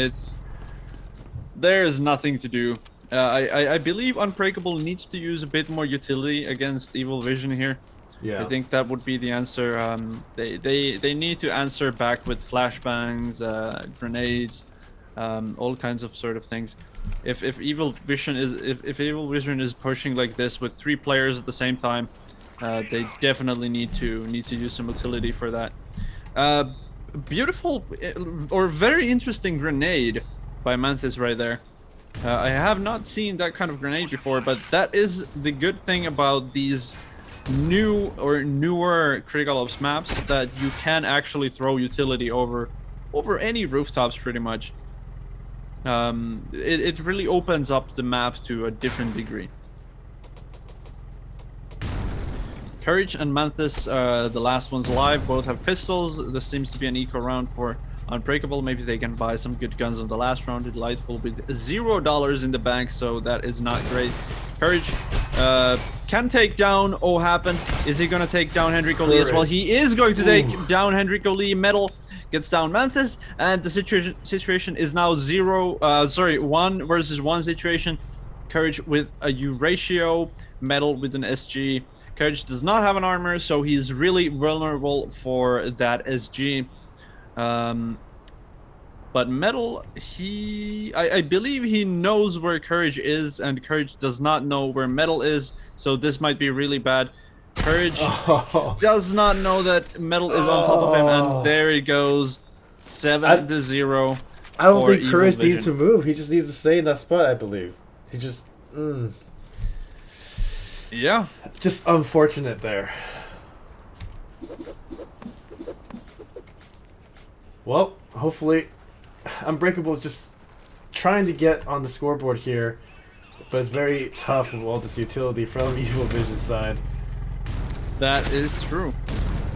There is nothing to do. I believe Unbreakable needs to use a bit more utility against Evil Vision here. Yeah. I think that would be the answer. They need to answer back with flashbangs, grenades, all kinds of sort of things. If Evil Vision is pushing like this with 3 players at the same time, they definitely need to use some utility for that. Beautiful or very interesting grenade by Mantis right there. I have not seen that kind of grenade before, but that is the good thing about these new or newer Critical Ops maps, that you can actually throw utility over any rooftops pretty much. It really opens up the map to a different degree. Courage and Mantis, the last ones alive, both have pistols. This seems to be an eco round for Unbreakable. Maybe they can buy some good guns on the last round. Delightful with $0 in the bank, so that is not great. Courage can take down Oh Happen. Is he gonna take down Henrico Lee as well? He is going to take down Henrico Lee. Metal gets down Mantis, and the situation is now 1 versus 1 situation. Courage with a U ratio, Metal with an SG. Courage does not have an armor, so he's really vulnerable for that SG. But Metal, I believe he knows where Courage is, and Courage does not know where Metal is, so this might be really bad. Courage does not know that Metal is on top of him, and there he goes, 7-0. I don't think Courage needs to move. He just needs to stay in that spot, I believe. He just... Yeah. Just unfortunate there. Well, hopefully Unbreakable is just trying to get on the scoreboard here, but it's very tough with all this utility from Evil Vision's side. That is true.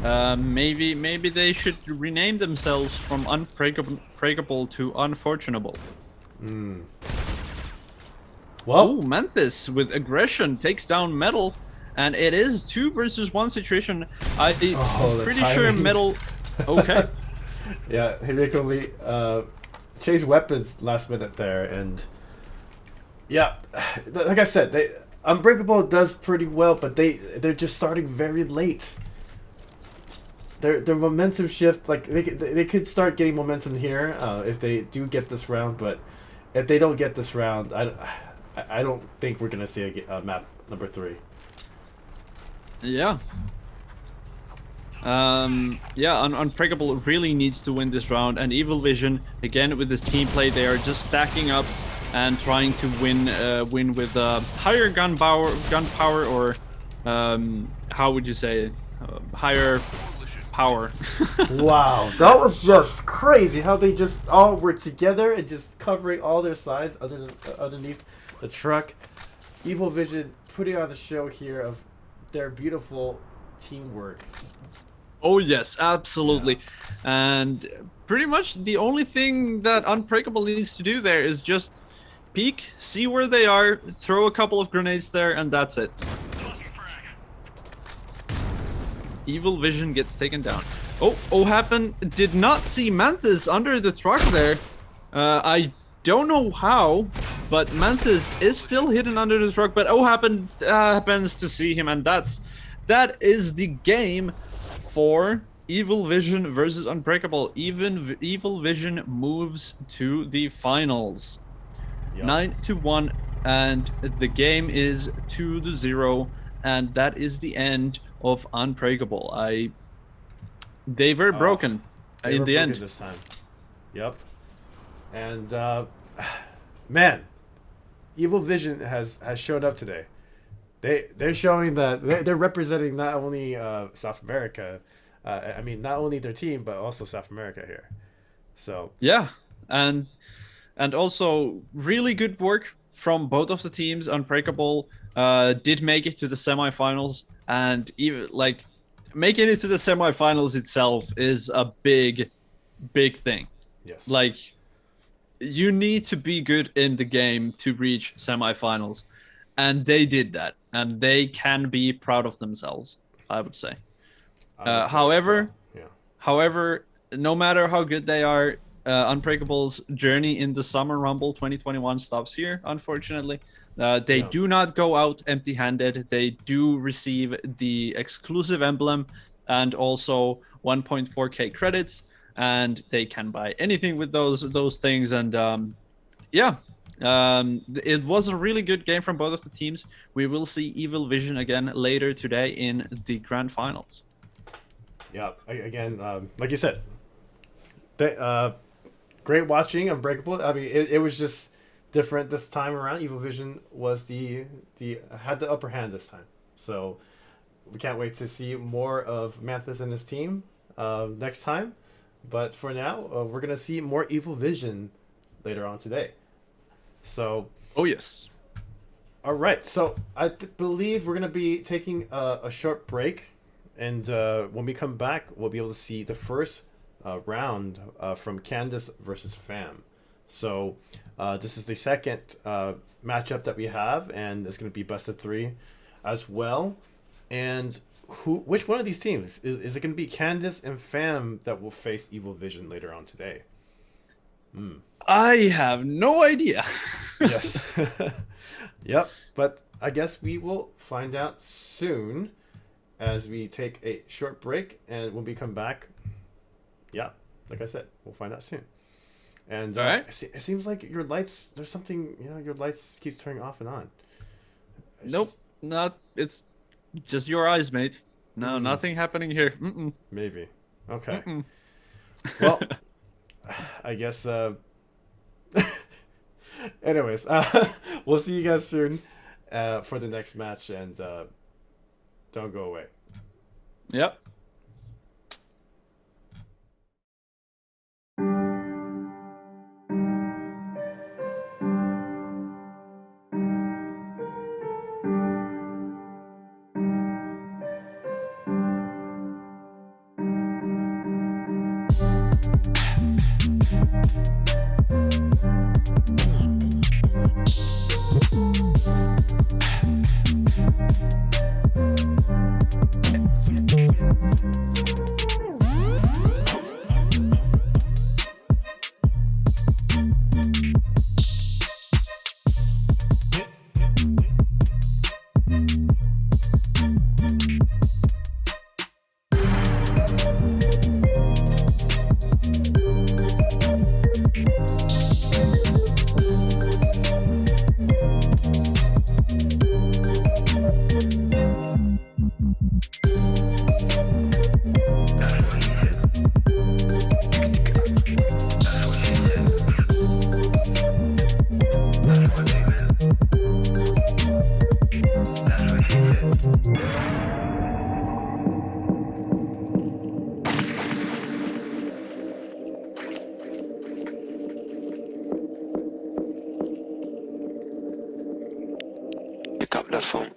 Maybe they should rename themselves from Unbreakable to Unfortunable. Well, ooh, Mantis with aggression takes down Metal, and it is 2 versus 1 situation. I'm pretty sure Metal... Okay. Yeah, Henrico Lee changed weapons last minute there, and yeah, like I said, Unbreakable does pretty well, but they're just starting very late. Their momentum shift, like they could start getting momentum here if they do get this round, but if they don't get this round, I don't think we're gonna see a map number 3. Yeah. Yeah, Unbreakable really needs to win this round, and Evil Vision, again with this team play, they are just stacking up and trying to win with higher gun power, or how would you say it? Higher power. Wow, that was just crazy how they just all were together and just covering all their sides underneath the truck. Evil Vision putting on the show here of their beautiful teamwork. Oh yes, absolutely. Yeah. And pretty much the only thing that Unbreakable needs to do there is just peek, see where they are, throw a couple of grenades there, and that's it. Evil Vision gets taken down. Oh Happen did not see Mantis under the truck there. I don't know how, but Mantis is still hidden under the truck, but Oh Happen happens to see him, and that is the game for Evil Vision versus Unbreakable. Evil Vision moves to the finals. Yep. 9-1, and the game is 2-0, and that is the end of Unbreakable. They were broken in the end this time. Yep. And man, Evil Vision has showed up today. they're showing that they're representing not only South America, I mean not only their team but also South America here. So Yeah, and also really good work from both of the teams. Unbreakable did make it to the semifinals, and even like making it to the semifinals itself is a big thing. yes, Like, you need to be good in the game to reach semifinals, and they did that, and they can be proud of themselves, I would say. I would say However, so. Yeah. However, no matter how good they are, Unbreakable's journey in the Summer Rumble 2021 stops here, unfortunately. They Yeah. do not go out empty-handed. They do receive the exclusive emblem and also 1.4k credits, and they can buy anything with those things. And it was a really good game from both of the teams. We will see Evil Vision again later today in the grand finals. Yeah, again, like you said, great watching Unbreakable. I mean, it was just different this time around. Evil Vision was the had the upper hand this time, so we can't wait to see more of Manthus and his team next time. But for now, we're gonna see more Evil Vision later on today. So, Oh yes. all right. So I believe we're gonna be taking a short break, and when we come back, we'll be able to see the first round from Candace versus Fam. So this is the second matchup that we have, and it's going to be best of 3 as well. And which one of these teams is it going to be? Candace and Fam that will face Evil Vision later on today? I have no idea. Yes. Yep. But I guess we will find out soon as we take a short break, and when we come back, yeah, like I said, we'll find out soon. And All right. it seems like your lights, there's something, your lights keeps turning off and on. It's Nope, just- not. It's just your eyes, mate. No, nothing happening here. Mm-mm. maybe. Okay. Mm-mm. Well, I guess, anyways, we'll see you guys soon for the next match, and don't go away. Yep. Pick up the phone.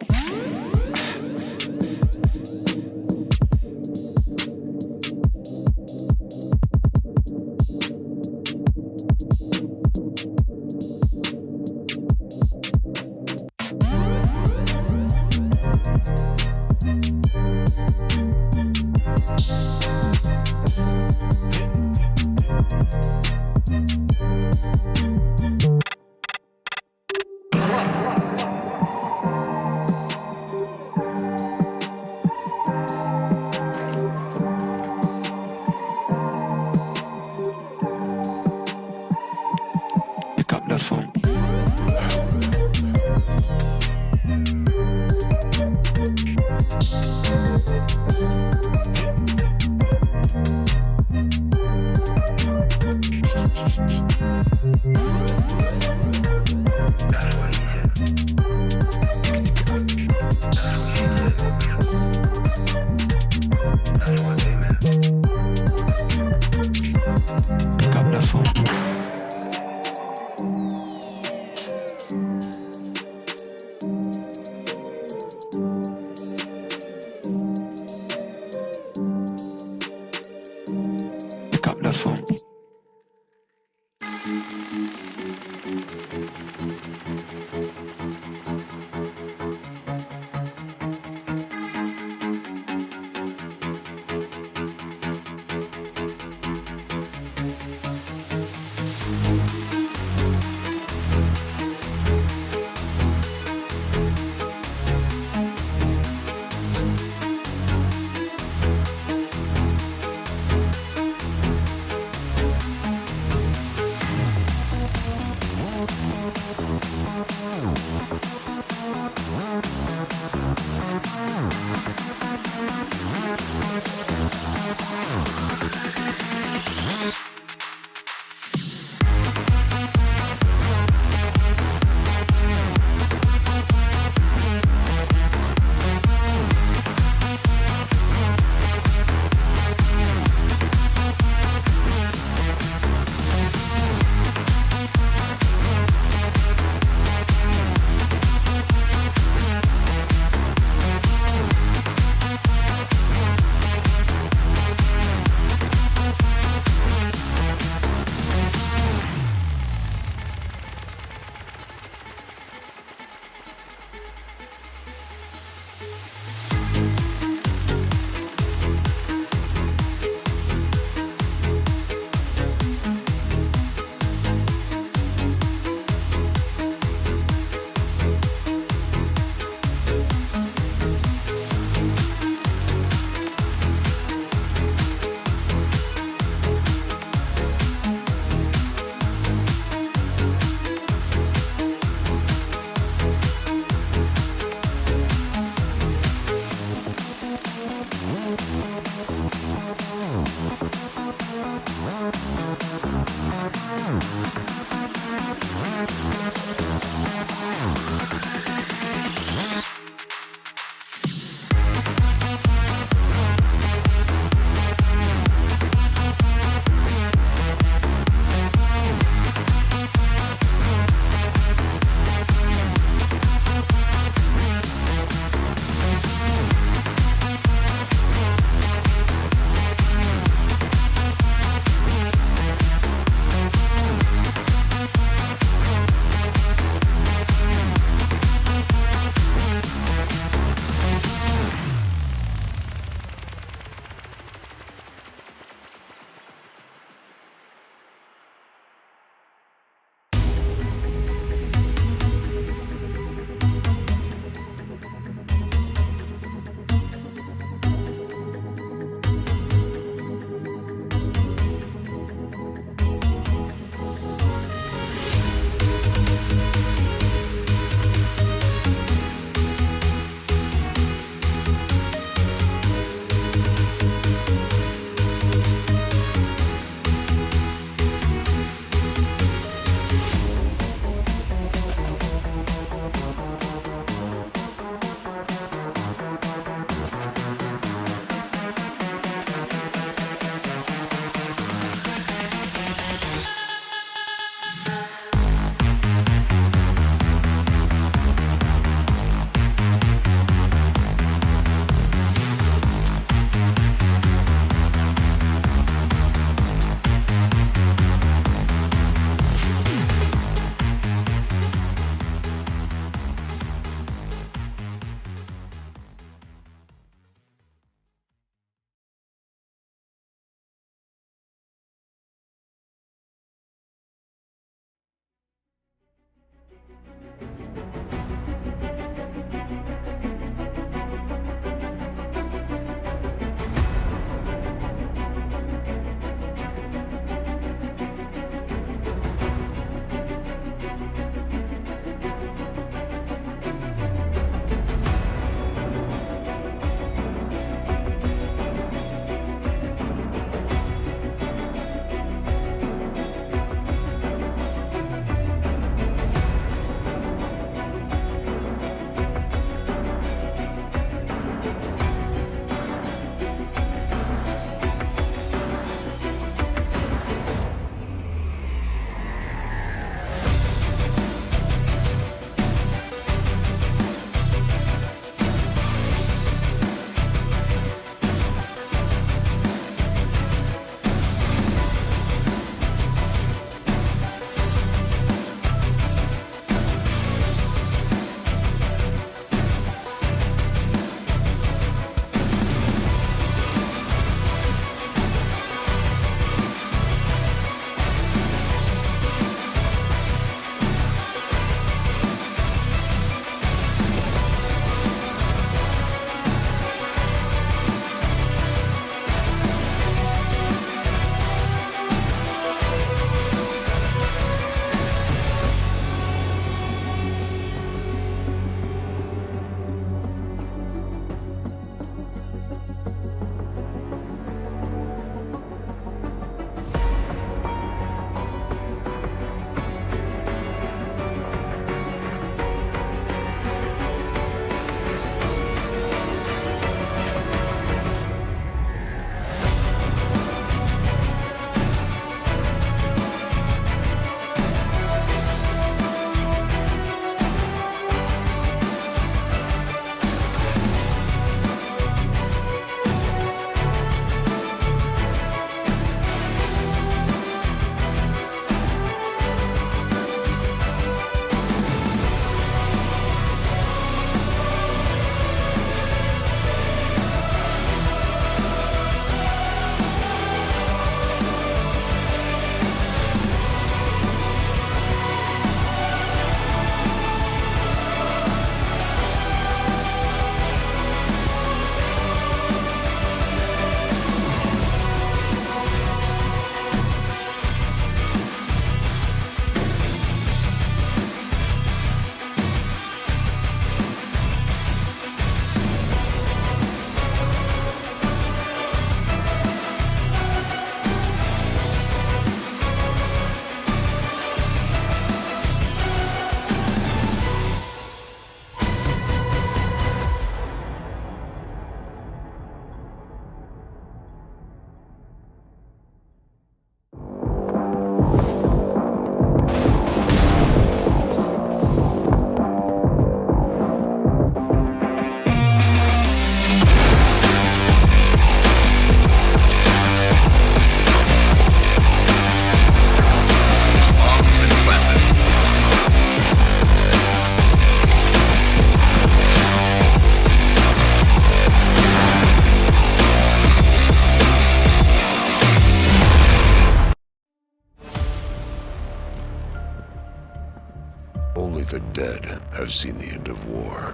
dead have seen the end of war.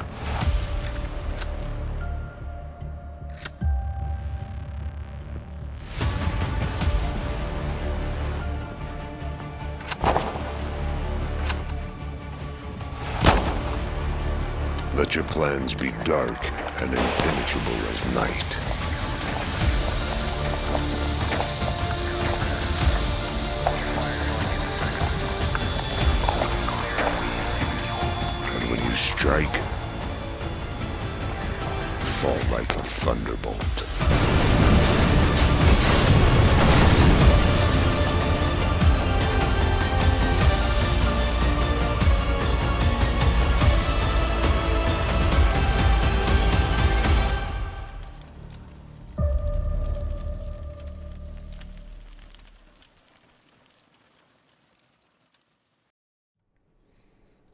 Let your plans be dark and impenetrable as night. And when you strike, fall like a thunderbolt.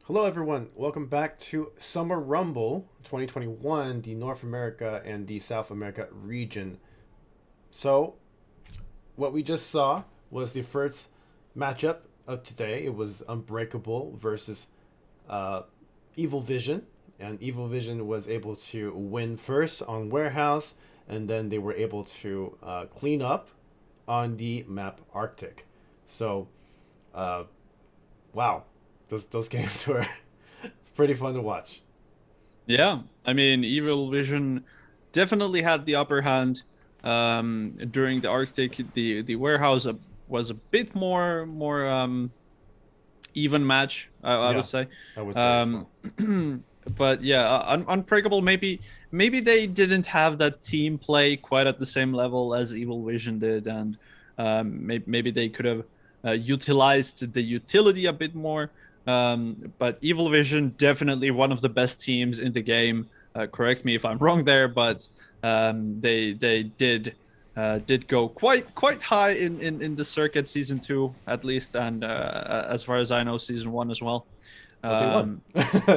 Hello everyone, welcome back to Summer Rumble 2021, the North America and the South America region. So, what we just saw was the first matchup of today. It was Unbreakable versus Evil Vision, and Evil Vision was able to win first on Warehouse, and then they were able to clean up on the map Arctic. So, wow. Those games were pretty fun to watch. Yeah, I mean, Evil Vision definitely had the upper hand during the Arctic. The Warehouse was a bit more even match, I would say. I would say as well. But yeah, Unbreakable, maybe they didn't have that team play quite at the same level as Evil Vision did, and maybe they could have utilized the utility a bit more. But Evil Vision, definitely one of the best teams in the game. Correct me if I'm wrong there, but they did go quite high in the circuit season 2 at least, and as far as I know, season 1 as well. But they won.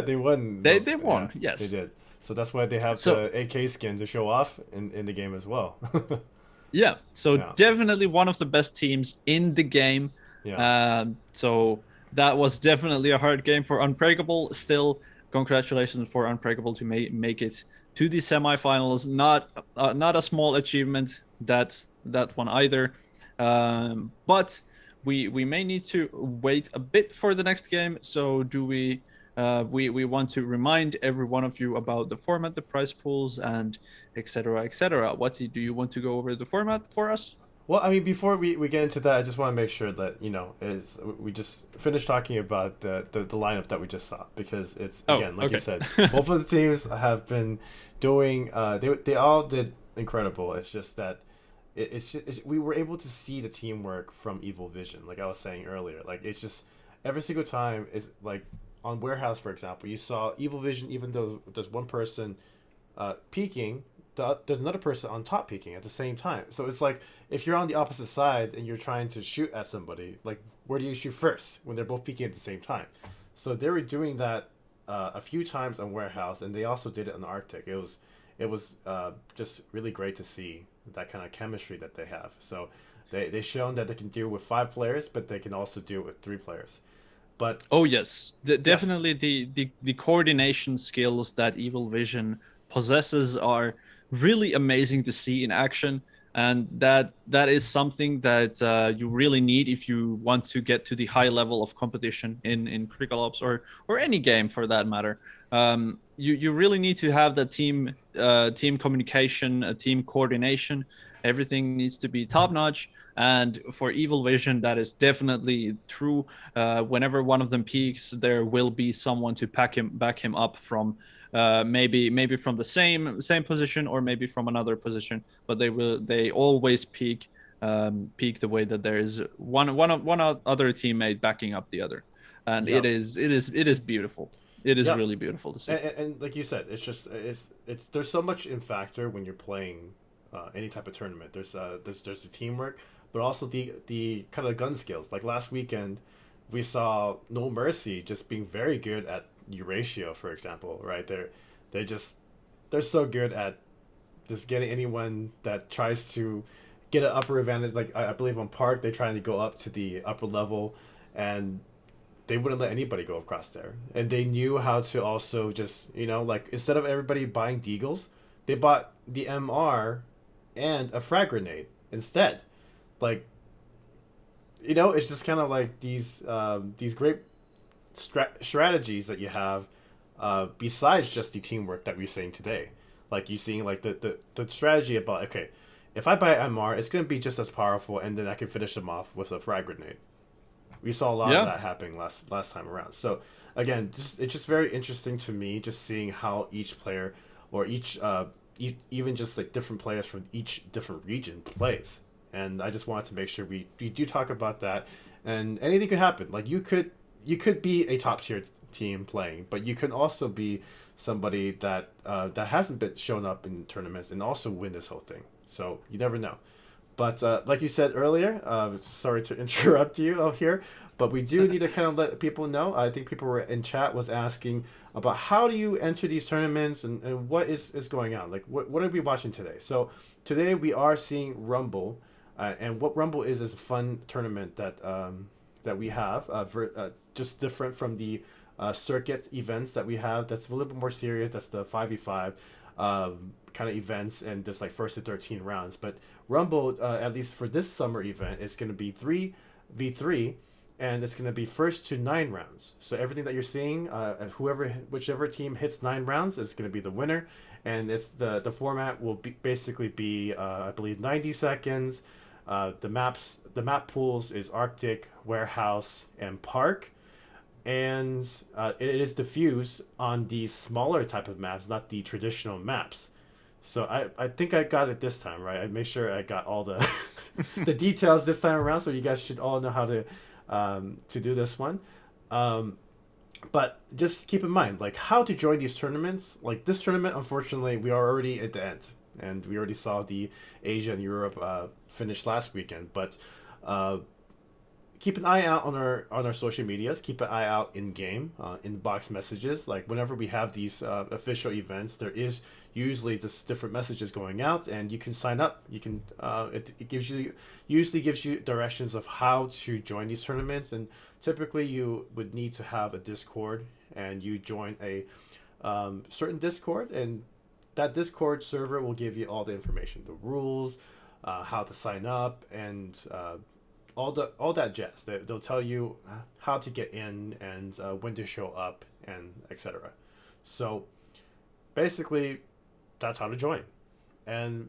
They won. They won. Yeah, yes, they did. So that's why they have the AK skin to show off in the game as well. Yeah. So definitely one of the best teams in the game. Yeah. So that was definitely a hard game for Unbreakable. Still, congratulations for Unbreakable to make it to the semifinals. Not a small achievement, that one either. But we may need to wait a bit for the next game. So do we want to remind every one of you about the format, the prize pools, and etc. etc. What do you want to go over the format for us? Well, I mean, before we get into that, I just want to make sure that, we just finished talking about the lineup that we just saw, because it's, again, you said, both of the teams have been doing, they all did incredible. It's just that we were able to see the teamwork from Evil Vision, like I was saying earlier. Like, it's just, every single time is, like, on Warehouse, for example, you saw Evil Vision, even though there's one person peeking, there's another person on top peeking at the same time. So it's like, if you're on the opposite side and you're trying to shoot at somebody, like, where do you shoot first when they're both peeking at the same time? So they were doing that a few times on Warehouse, and they also did it on Arctic. It was just really great to see that kind of chemistry that they have. So they shown that they can do it with 5 players, but they can also do it with 3 players. But oh yes, definitely the coordination skills that Evil Vision possesses are really amazing to see in action, and that is something that you really need if you want to get to the high level of competition in Critical Ops or any game for that matter. You really need to have the team communication, team coordination. Everything needs to be top notch, and for Evil Vision, that is definitely true. Whenever one of them peaks, there will be someone to back him up from. Maybe from the same position, or maybe from another position, but they always peak the way that there is one other teammate backing up the other, and it is beautiful. It is really beautiful to see. And like you said, it's just it's there's so much in factor when you're playing any type of tournament. There's the teamwork, but also the kind of gun skills. Like last weekend, we saw No Mercy just being very good at Eurasia, for example, right? They're so good at just getting anyone that tries to get an upper advantage. Like I believe on Park, they're trying to go up to the upper level, and they wouldn't let anybody go across there, and they knew how to also just, you know, like, instead of everybody buying deagles, they bought the MR and a frag grenade instead. Like, you know, it's just kind of like these great strategies that you have, besides just the teamwork that we're seeing today. Like, you seeing like the strategy about, okay, if I buy MR, it's gonna be just as powerful, and then I can finish them off with a frag grenade. We saw a lot of that happening last time around. So again, it's just very interesting to me, just seeing how each player, or each even just like different players from each different region plays. And I just wanted to make sure we do talk about that. And anything could happen. Like, you could be a top tier team playing, but you can also be somebody that hasn't been shown up in tournaments and also win this whole thing. So you never know. But like you said earlier, sorry to interrupt you out here, but we do need to kind of let people know. I think people were in chat was asking about how do you enter these tournaments, and what is going on? Like, what are we watching today? So today we are seeing Rumble, and what Rumble is a fun tournament that we have, just different from the circuit events that we have. That's a little bit more serious. That's the 5v5 kind of events, and just like first to 13 rounds. But Rumble, at least for this summer event, is going to be 3v3, and it's going to be first to 9 rounds. So everything that you're seeing, whichever team hits 9 rounds is going to be the winner. And it's the format will basically be I believe 90 seconds. The map pools is Arctic, Warehouse, and Park. And it is diffused on these smaller type of maps, not the traditional maps. So I think I got it this time, right? I made sure I got all the the details this time around, so you guys should all know how to do this one. But just keep in mind, like, how to join these tournaments. Like, this tournament, unfortunately, we are already at the end, and we already saw the Asia and Europe finish last weekend. But keep an eye out on our social medias. Keep an eye out in game, inbox messages. Like, whenever we have these official events, there is usually just different messages going out, and you can sign up. You can it usually gives you directions of how to join these tournaments, and typically you would need to have a Discord, and you join a certain Discord, and that Discord server will give you all the information, the rules, how to sign up, and all that jazz. They'll tell you how to get in, and when to show up, and etc. So basically, that's how to join. And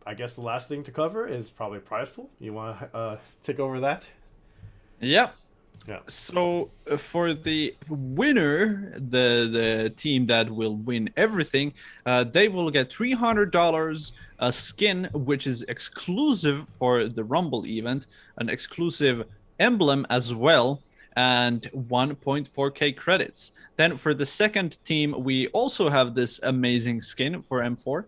I guess the last thing to cover is probably prize pool. You want to take over that? Yeah. Yeah. So for the winner, the team that will win everything, they will get $300, a skin which is exclusive for the Rumble event, an exclusive emblem as well, and 1.4k credits. Then for the second team, we also have this amazing skin for M4,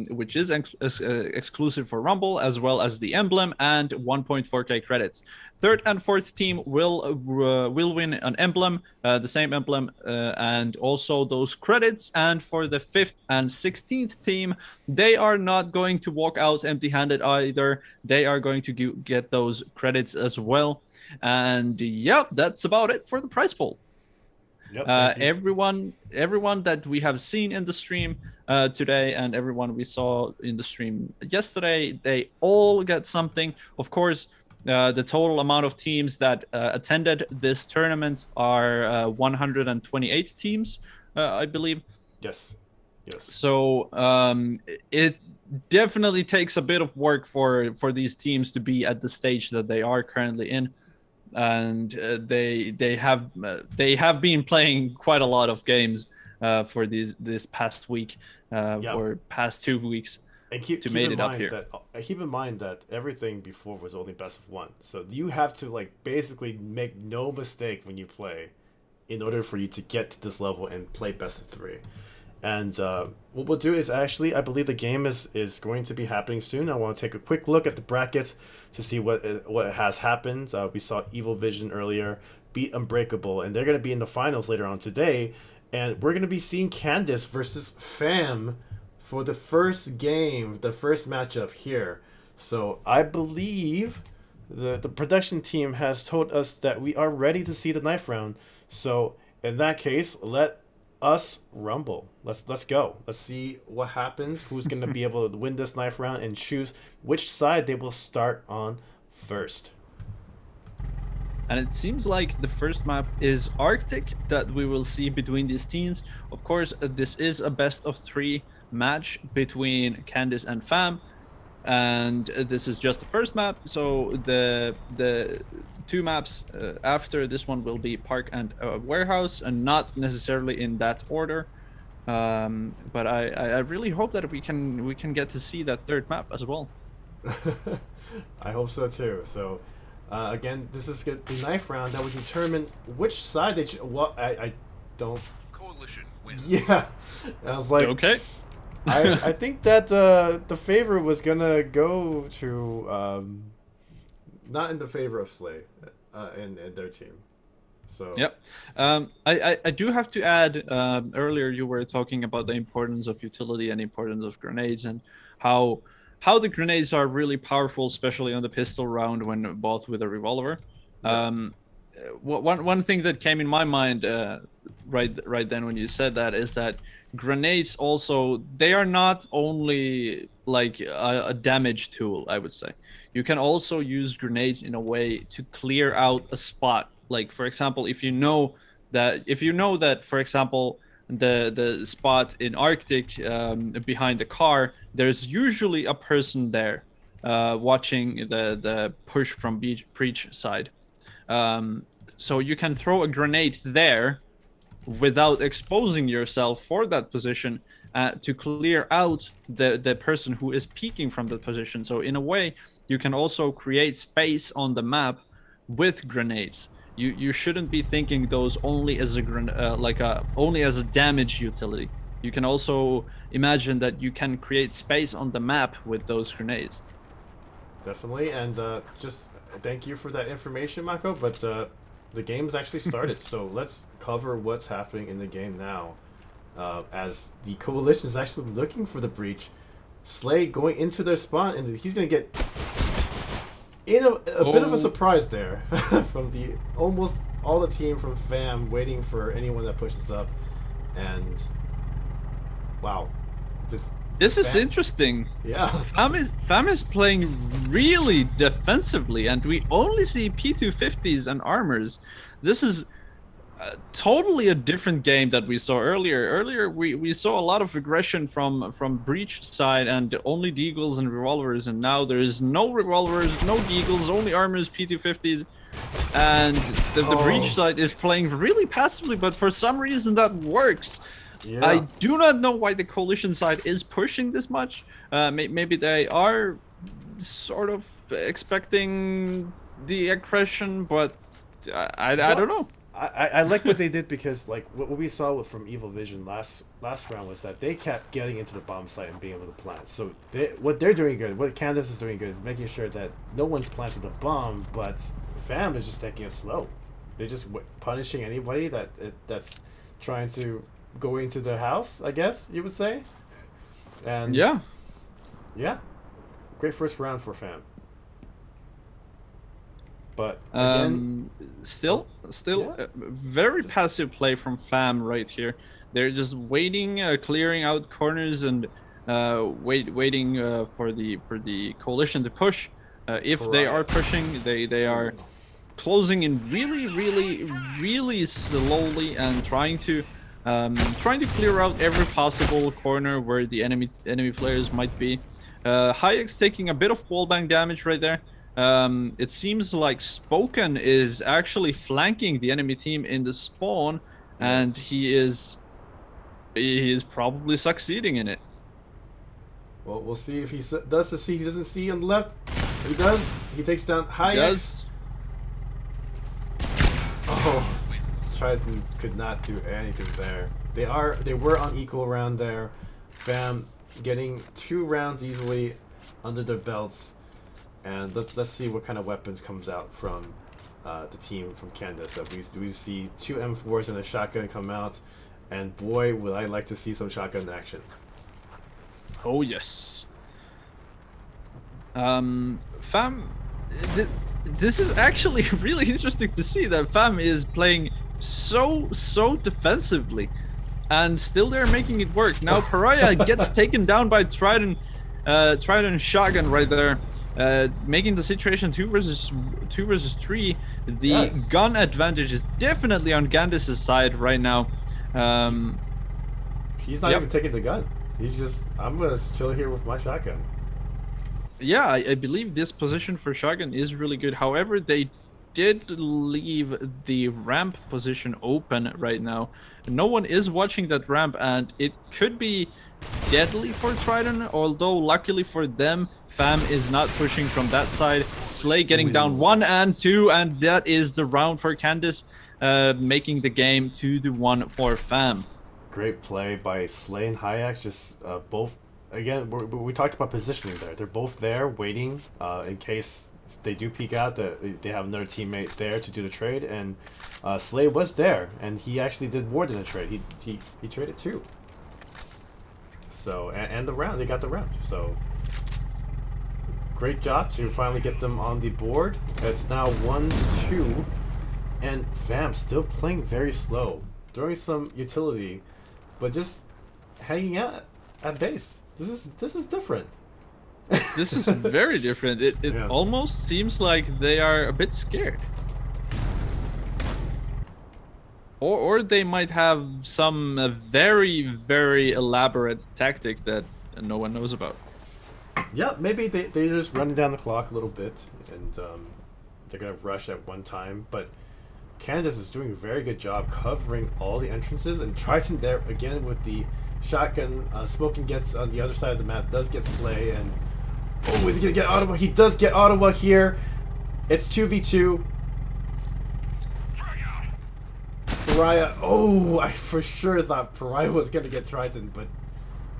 which is exclusive for Rumble, as well as the emblem and 1.4k credits. Third and fourth team will win an emblem, the same emblem, and also those credits. And for the fifth and 16th team, they are not going to walk out empty-handed either. They are going to get those credits as well. And yep, that's about it for the prize pool. Yep, everyone that we have seen in the stream today, and everyone we saw in the stream yesterday, they all get something. Of course, the total amount of teams that attended this tournament are 128 teams, I believe. Yes. So it definitely takes a bit of work for these teams to be at the stage that they are currently in. And they have been playing quite a lot of games for this past week or past 2 weeks to make it up here. Keep in mind that everything before was only best of one, so you have to like basically make no mistake when you play in order for you to get to this level and play best of 3. And what we'll do is actually, I believe the game is going to be happening soon. I want to take a quick look at the brackets to see what has happened. We saw Evil Vision earlier beat Unbreakable, and they're going to be in the finals later on today. And we're going to be seeing Candace versus Fam for the first game, the first matchup here. So I believe the production team has told us that we are ready to see the knife round. So in that case, let us rumble. Let's go. Let's see what happens. Who's going to be able to win this knife round and choose which side they will start on first. And it seems like the first map is Arctic that we will see between these teams. Of course, this is a best of 3 match between Candace and Fam, and this is just the first map. So the 2 maps after this one will be Park and Warehouse, and not necessarily in that order. But I really hope that we can get to see that 3rd map as well. I hope so too. So. Again, this is the knife round that will determine which side they. I don't. Coalition wins. Yeah, I was like, okay. I think that the favor was gonna go to not in the favor of Slay, in their team. So. Yep. I do have to add. Earlier you were talking about the importance of utility and importance of grenades, and how the grenades are really powerful, especially on the pistol round when bought with a revolver. One thing that came in my mind right then when you said that is that grenades also, they are not only like a damage tool, I would say. You can also use grenades in a way to clear out a spot. Like, for example, if you know that, for example, the spot in Arctic behind the car, there's usually a person there watching the push from breach side. So you can throw a grenade there without exposing yourself for that position to clear out the person who is peeking from that position. So in a way, you can also create space on the map with grenades. You shouldn't be thinking those only as only as a damage utility. You can also imagine that you can create space on the map with those grenades. Definitely, and just thank you for that information, Mako. But the game's actually started, so let's cover what's happening in the game now. As the coalition is actually looking for the breach, Slay going into their spawn, and he's gonna get in a bit of a surprise there from almost all the team from Fam waiting for anyone that pushes up, and wow, this is interesting. Yeah, Fam is playing really defensively, and we only see P250s and armors. This is totally a different game that we saw earlier. Earlier, we saw a lot of aggression from breach side and only deagles and revolvers, and now there's no revolvers, no deagles, only armors, P250s, and the breach side is playing really passively, but for some reason that works. Yeah. I do not know why the coalition side is pushing this much. Maybe they are sort of expecting the aggression, but I don't know. I like what they did, because like what we saw from Evil Vision last round was that they kept getting into the bomb site and being able to plant. So what they're doing good, what Candace is doing good, is making sure that no one's planted the bomb, but Fam is just taking it slow. They're just punishing anybody that's trying to go into the house, I guess you would say. And yeah, great first round for Fam. But again, still very passive play from Fam right here. They're just waiting, clearing out corners, and waiting for the coalition to push. If they are pushing, they are closing in really slowly and trying to clear out every possible corner where the enemy players might be. Hayek's taking a bit of wallbang damage right there. It seems like Spoken is actually flanking the enemy team in the spawn, and he is probably succeeding in it. Well, we'll see if he does see. He doesn't see on the left. He does. He takes down Hayek. He does. Oh, Trident could not do anything there. They were on equal round there. Fam getting 2 rounds easily under their belts. And let's see what kind of weapons comes out from the team from Candace. We see 2 M4s and a shotgun come out, and boy, would I like to see some shotgun action. Oh yes. Fam, this is actually really interesting to see that Fam is playing so defensively, and still they're making it work. Now Pariah gets taken down by Trident shotgun right there, making the situation 2 versus 3. The gun advantage is definitely on Candace's side right now. He's not even taking the gun. He's just, I'm gonna chill here with my shotgun. Yeah, I believe this position for shotgun is really good. However, they did leave the ramp position open right now. No one is watching that ramp, and it could be deadly for Trident, although luckily for them, Fam is not pushing from that side. Slay getting down 1 and 2, and that is the round for Candace, making the game 2-1 for Fam. Great play by Slay and Hayax, just both, again, we talked about positioning there. They're both there waiting in case they do peek out, they have another teammate there to do the trade, and Slay was there, and he actually did more than a trade. He traded 2. So, and the round, they got the round. So, great job to finally get them on the board. It's now 1-2, and Fam still playing very slow, throwing some utility, but just hanging out at base. This is different. This is very different. It almost seems like they are a bit scared. Or they might have some very elaborate tactic that no one knows about. Yeah, maybe they're just running down the clock a little bit, and they're going to rush at one time. But Candace is doing a very good job covering all the entrances, and Triton there again with the shotgun. Smoking gets on the other side of the map, does get Slay, and oh, is he going to get Ottawa? He does get Ottawa here. It's 2v2. Pariah, oh, I for sure thought Pariah was going to get Triton, but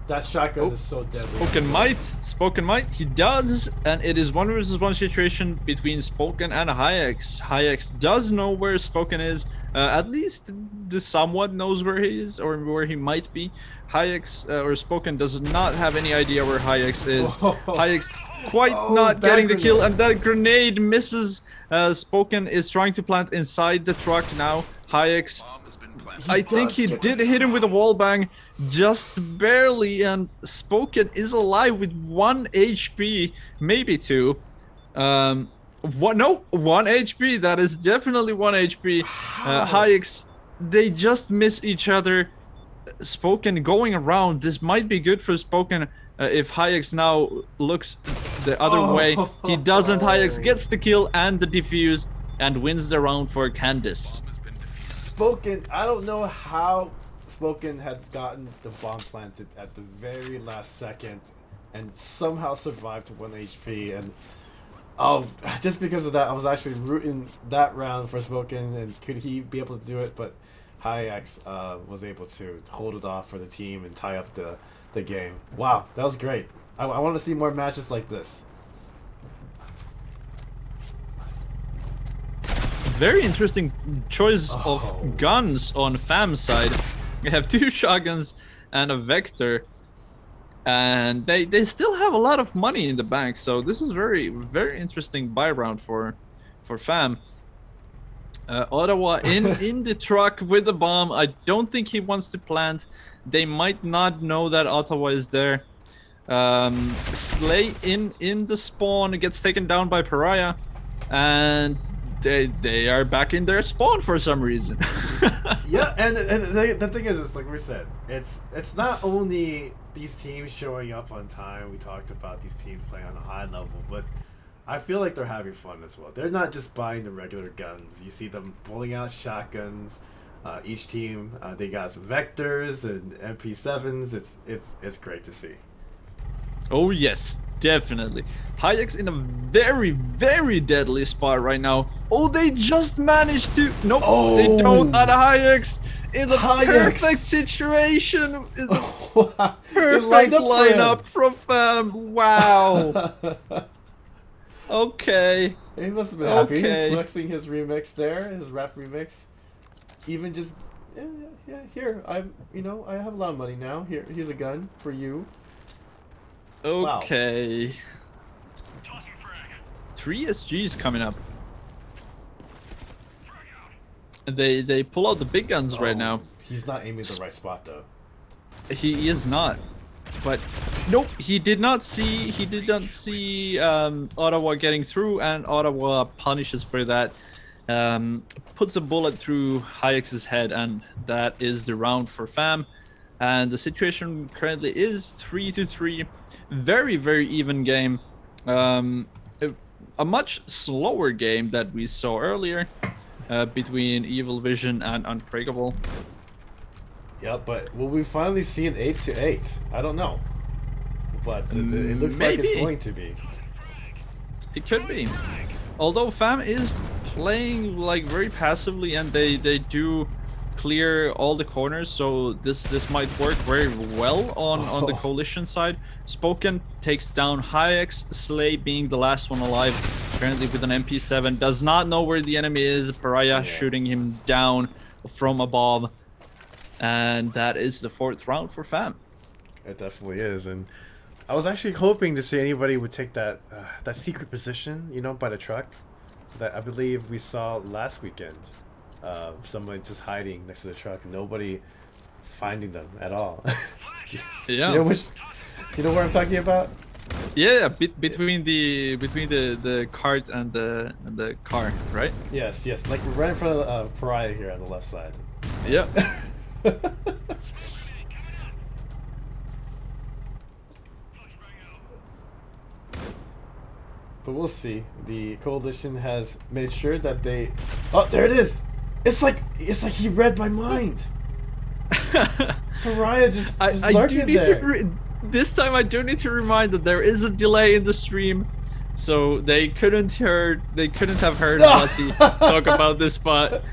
that shotgun is so deadly. Spoken might, he does, and it is 1 versus 1 situation between Spoken and Hayax. Hayax does know where Spoken is, at least somewhat knows where he is, or where he might be. Hayax, or Spoken, does not have any idea where Hayax is. Hayax quite not getting the kill, and that grenade misses. Spoken is trying to plant inside the truck now. Hayax, I think he did hit him with a wall bang, just barely, and Spoken is alive with 1 HP, maybe 2. No, 1 HP, that is definitely 1 HP. Hayax, they just miss each other. Spoken going around, this might be good for Spoken if Hayax now looks the other way. He doesn't. Hayax gets the kill and the defuse and wins the round for Candace. Spoken, I don't know how Spoken has gotten the bomb planted at the very last second and somehow survived to 1 HP, and just because of that I was actually rooting that round for Spoken, and could he be able to do it, but Hayax was able to hold it off for the team and tie up the game. Wow, that was great. I want to see more matches like this. Very interesting choice of guns on Fam's side. They have 2 shotguns and a Vector, and they still have a lot of money in the bank, so this is very interesting buy round for Fam. Ottawa in the truck with the bomb. I don't think he wants to plant. They might not know that Ottawa is there. Slay in the spawn gets taken down by Pariah, and they are back in their spawn for some reason. Yeah, and the thing is, like we said, it's not only these teams showing up on time. We talked about these teams playing on a high level, but I feel like they're having fun as well. They're not just buying the regular guns. You see them pulling out shotguns. Each team, they got some Vectors and MP7s. It's great to see. Oh yes, definitely. Hayax in a very deadly spot right now. Oh, they just managed to... Nope, they don't. On Hayax in a perfect situation. In a perfect lineup from Fam. Wow. Okay. He must have been happy. He's flexing his remix there, his rap remix. Even just, yeah. Here, I have a lot of money now. Here's a gun for you. Okay. Wow. 3 SGs coming up. They pull out the big guns right now. He's not aiming the right spot though. He is not. But nope, he did not see Ottawa getting through, and Ottawa punishes for that. Puts a bullet through Hayek's head, and that is the round for FAM. And the situation currently is 3-3. Very, very even game. A much slower game that we saw earlier between Evil Vision and Unbreakable. Yeah, but will we finally see an 8-8? I don't know. But it looks like it's going to be. It could be. Although FAM is playing like very passively, and they do clear all the corners, so this might work very well on the coalition side. Spoken takes down Hayek's, Slay being the last one alive, currently with an MP7. Does not know where the enemy is. Pariah shooting him down from above. And that is the 4th round for FAM. It definitely is, and I was actually hoping to see anybody would take that that secret position, you know, by the truck, that I believe we saw last weekend. Someone just hiding next to the truck, nobody finding them at all. Yeah. You know what I'm talking about? Yeah, between the cart and the car, right? Yes, like right in front of Pariah here on the left side. Yeah. But we'll see. The coalition has made sure that they. Oh, there it is! It's like he read my mind. Pariah just lurking there. This time I do need to remind that there is a delay in the stream, so they couldn't have heard Mati talk about this spot.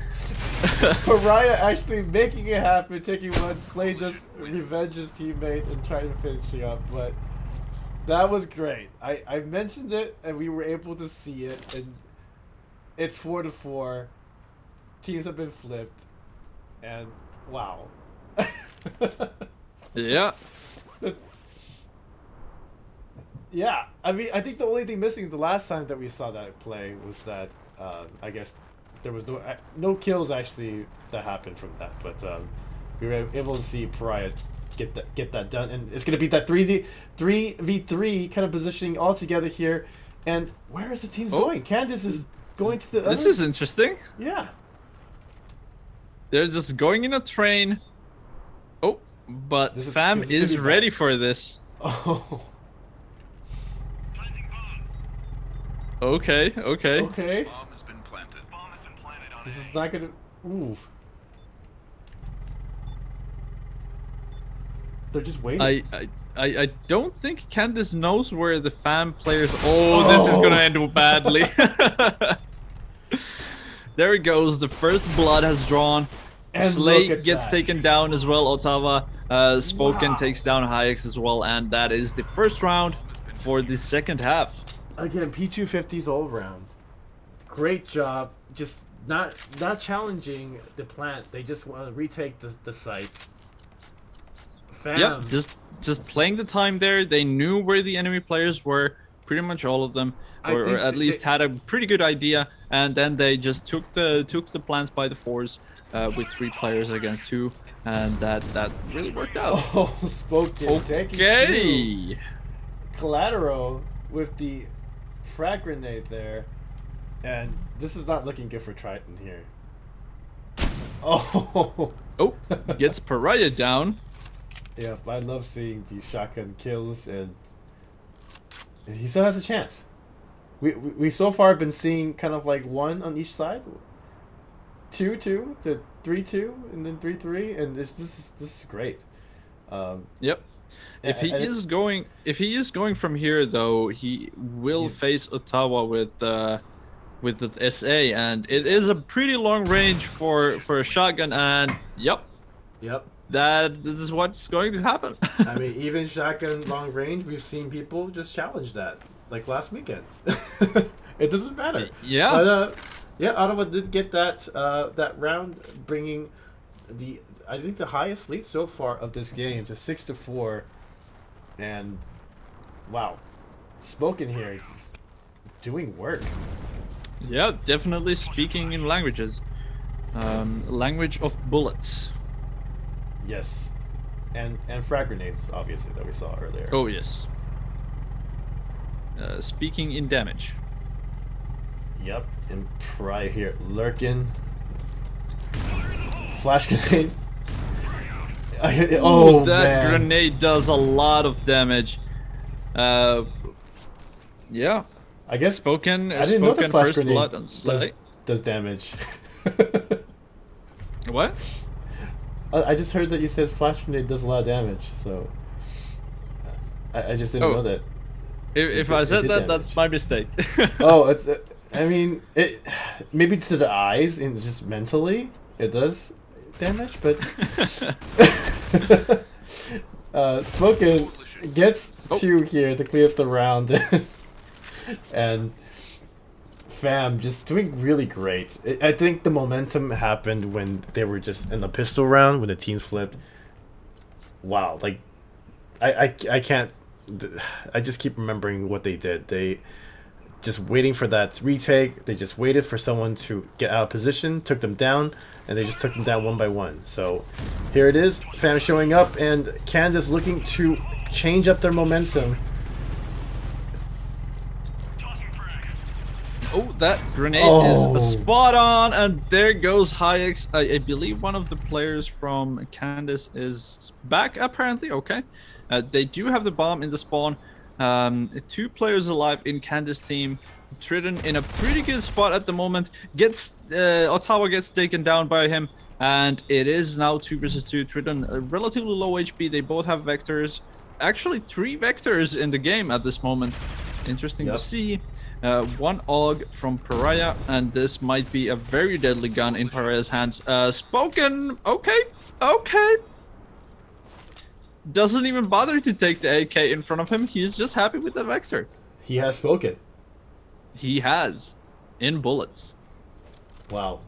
Pariah actually making it happen, taking one, Slay does revenge his teammate and trying to finish it up, but that was great. I mentioned it and we were able to see it, and it's 4-4. Teams have been flipped, and wow. Yeah. Yeah, I mean, I think the only thing missing the last time that we saw that play was that I guess there was no kills actually that happened from that, but we were able to see Pariah get that done, and it's gonna be that 3v3 kind of positioning all together here. And where is the team going? Candace is going to the. This is interesting. Yeah. They're just going in a train. Oh, but FAM is ready for this. Oh. Okay. Bomb has been planted. This is not gonna. Ooh. They're just waiting. I don't think Candace knows where the FAM players. Oh, this is gonna end badly. There it goes. The first blood has drawn. And Slay gets taken down as well. Ottawa Spoken takes down Hayek's as well, and that is the first round for the second half. Again, P250s all around. Great job. Just not challenging the plant. They just want to retake the site. FAM. Yep, just playing the time there. They knew where the enemy players were, pretty much all of them, or at least had a pretty good idea. And then they just took the plants by the fours with 3 players against 2, and that really worked out. Oh, Spoken. Okay. Collateral with the frag grenade there, and this is not looking good for Triton here. Oh, Gets Pariah down. Yeah, I love seeing these shotgun kills, and he still has a chance. We so far been seeing kind of like 1 on each side, 2-2 to 3-2, and then 3-3, and this is great. Yep. If he is going from here, though, he will face Ottawa with the SA, and it is a pretty long range for a shotgun. And yep, this is what's going to happen. I mean, even shotgun long range, we've seen people just challenge that, like last weekend. It doesn't matter. Yeah. But, Ottawa did get that round, bringing I think the highest lead so far of this game to 6-4. And wow, Spoken here doing work. Yeah, definitely speaking in languages. Language of bullets. Yes. And frag grenades, obviously, that we saw earlier. Oh yes. Speaking in damage. Yep. And right here, lurking. Flash grenade. Oh, that man. grenade does a lot of damage. Yeah. I guess Spoken. I didn't know the Spoken flash first grenade blood on Slay. does damage. What? I just heard that you said flash grenade does a lot of damage, so I just didn't know that. If It I did- said it did that, that's my mistake. Oh, it's. I mean, it. Maybe to the eyes and just mentally, it does damage, but. Spoken gets two here to clear up the round, and Fam just doing really great. I think the momentum happened when they were just in the pistol round when the teams flipped. Wow, like I can't. I just keep remembering what they did. They just waiting for that retake. They just waited for someone to get out of position, took them down, and they just took them down one by one. So here it is, Fam showing up, and Candace looking to change up their momentum. Oh, that grenade Oh. is spot on, and there goes Hayek. I believe one of the players from Candace is back, apparently. Okay. They do have the bomb in the spawn. 2 players alive in Candace team. Tridden in a pretty good spot at the moment. Ottawa gets taken down by him, and it is now 2 versus 2. Tridden relatively low HP. They both have vectors. Actually, 3 vectors in the game at this moment. Interesting to see. 1 AUG from Pariah, and this might be a very deadly gun in Pariah's hands. Spoken. Okay. Doesn't even bother to take the AK in front of him. He's just happy with the vector. He has spoken. He has. In bullets. Wow.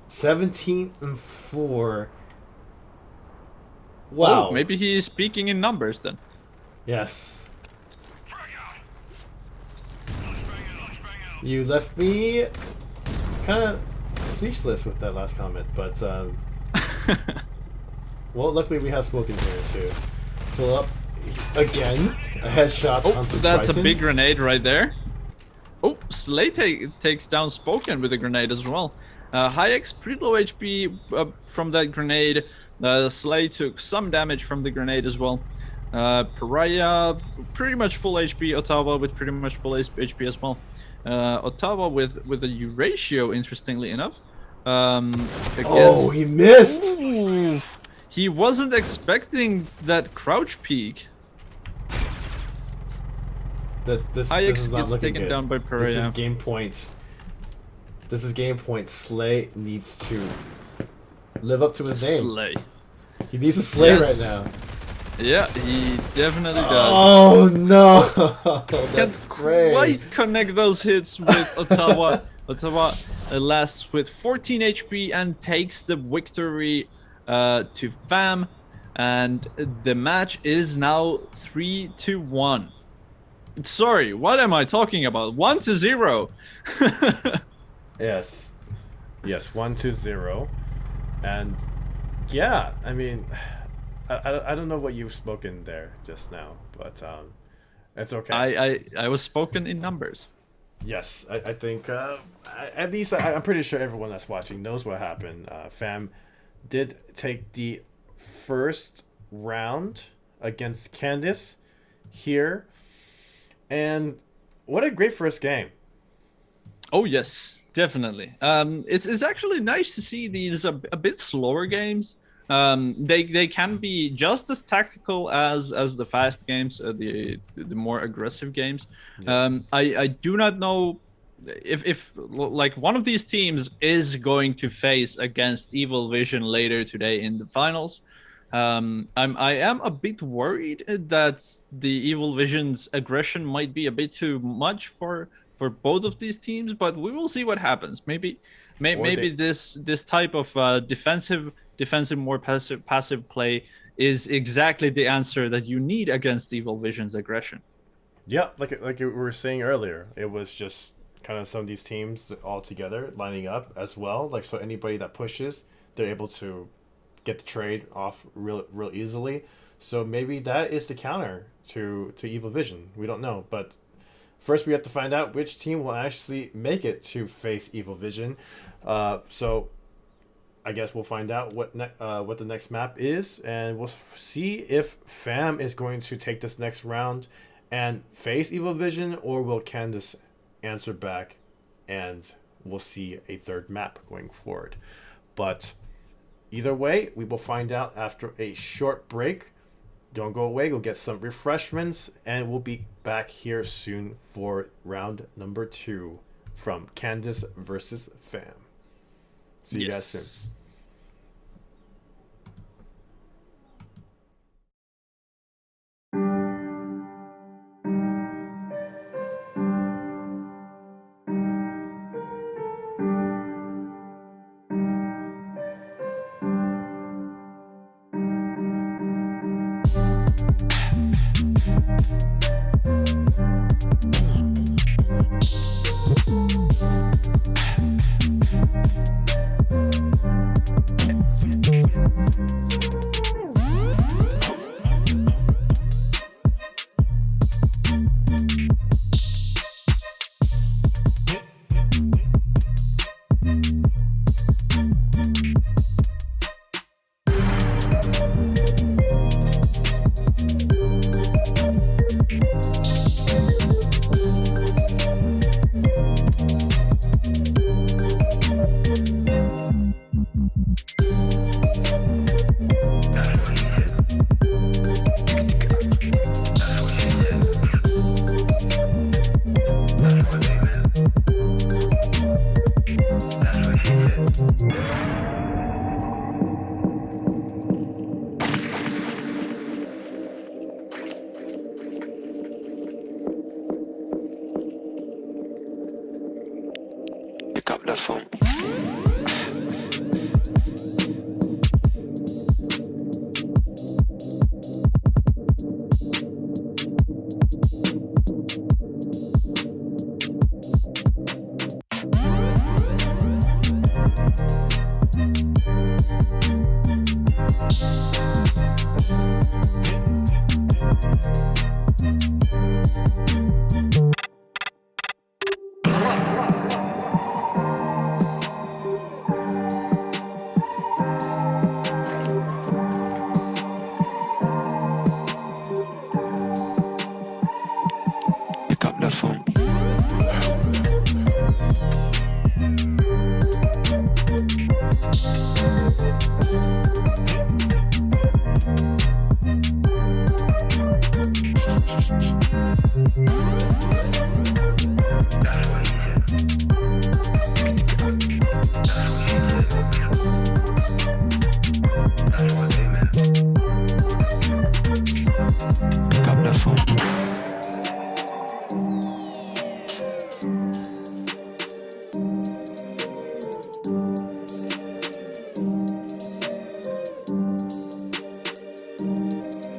17-4. Wow. Oh, maybe he is speaking in numbers then. Yes. You left me kind of speechless with that last comment, but well, luckily we have spoken here too. Fill up again. A headshot. Oh, onto that's Triton. a big grenade right there. Oh, Slay takes down Spoken with a grenade as well. Hayek's pretty low HP from that grenade. Slay took some damage from the grenade as well. Pariah pretty much full HP. Ottawa with pretty much full HP as well. Ottawa with a U-ratio, interestingly enough. Oh, he missed. Ooh, he wasn't expecting that crouch peek. This Hayek is not gets looking taken good. down by This Pariah. is game point. This is game point. Slay needs to live up to his name. Slay. He needs to slay Yes. right now. Yeah, he definitely does. Oh no! That's Can't great. quite connect those hits with Ottawa. Ottawa lasts with 14 HP and takes the victory to Fam. And the match is now 3-1. Sorry, what am I talking about? 1-0. Yes. Yes, 1-0. And yeah, I mean, I don't know what you've spoken there just now, but it's okay. I was spoken in numbers. Yes, I think at least I'm pretty sure everyone that's watching knows what happened. Fam did take the first round against Candace here, and what a great first game. Oh yes, definitely. It's actually nice to see these a bit slower games. They can be just as tactical as the fast games, the more aggressive games. Yes. I do not know if like one of these teams is going to face against Evil Vision later today in the finals. I am a bit worried that the Evil Vision's aggression might be a bit too much for both of these teams, but we will see what happens. Maybe this type of defensive more passive play is exactly the answer that you need against Evil Vision's aggression. Yeah, like we were saying earlier, it was just kind of some of these teams all together lining up as well. Like, so anybody that pushes, they're able to get the trade off real easily. So maybe that is the counter to Evil Vision. We don't know, but first we have to find out which team will actually make it to face Evil Vision. So I guess we'll find out what the next map is, and we'll see if Fam is going to take this next round and face Evil Vision, or will Candace answer back, and we'll see a third map going forward. But either way, we will find out after a short break. Don't go away, go get some refreshments, and we'll be back here soon for round number 2 from Candace versus Fam. See you guys soon. Pick up the phone. Pick up the phone. Pick up the phone.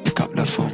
Pick up the phone.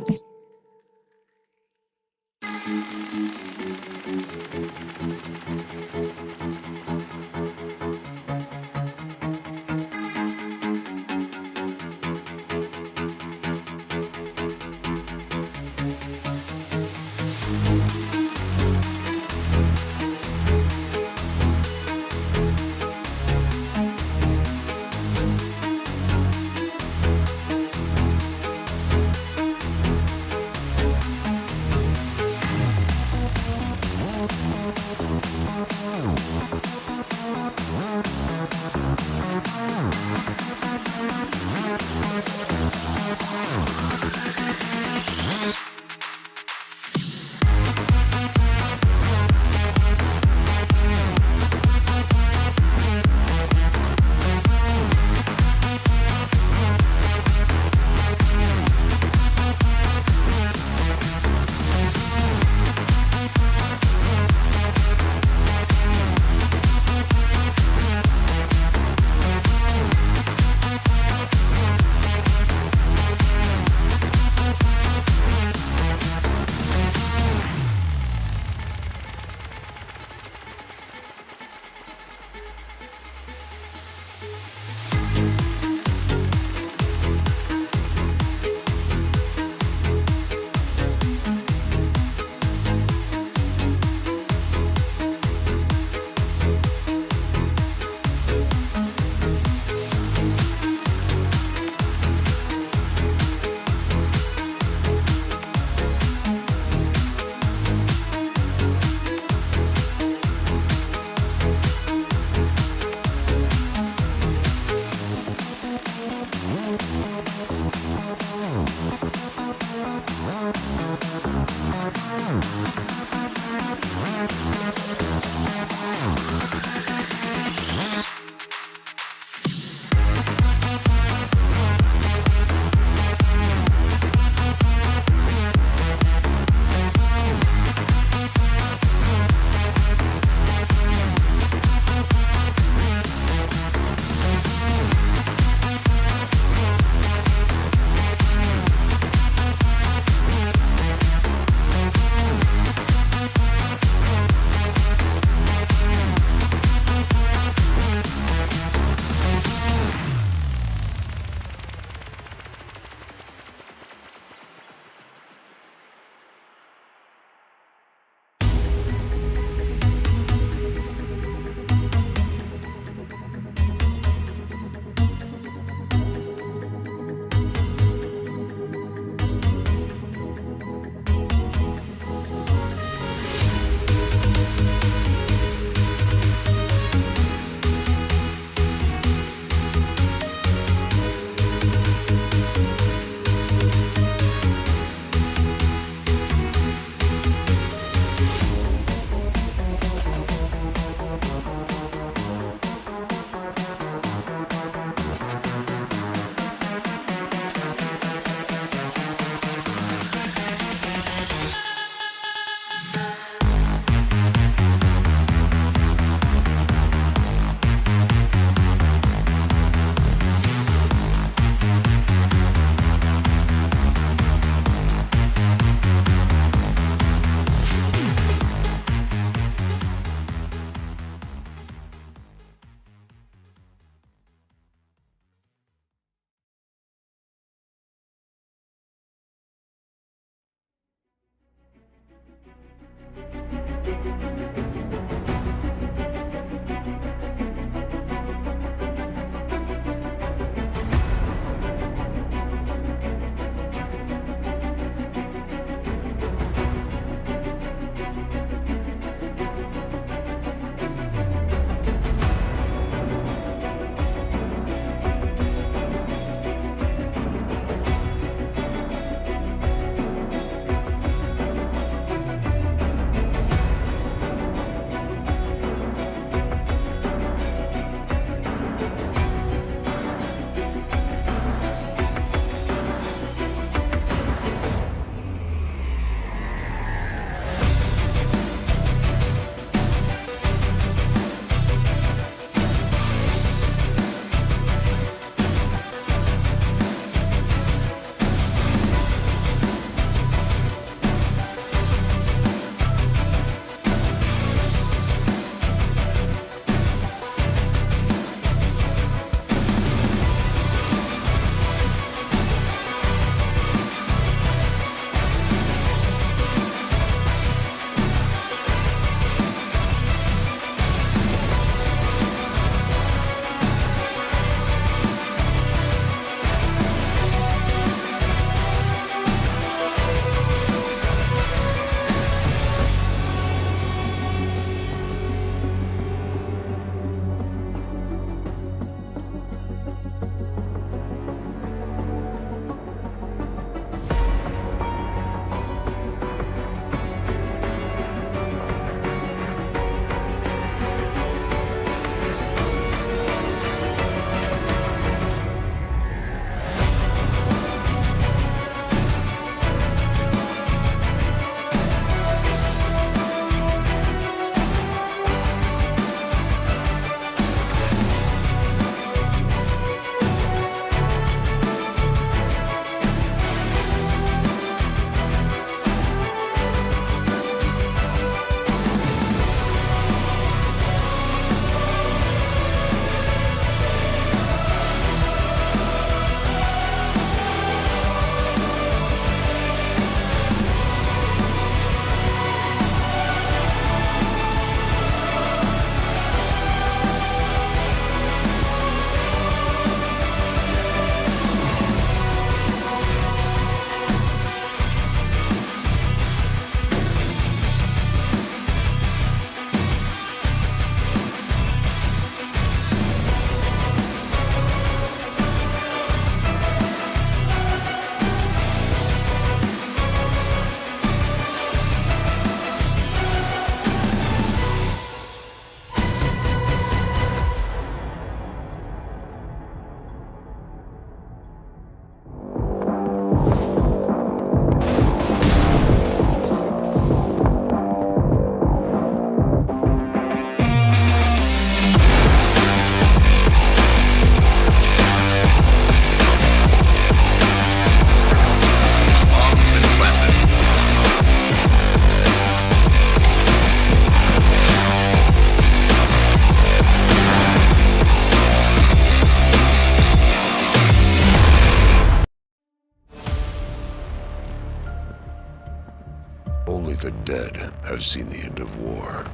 I've seen the end of war.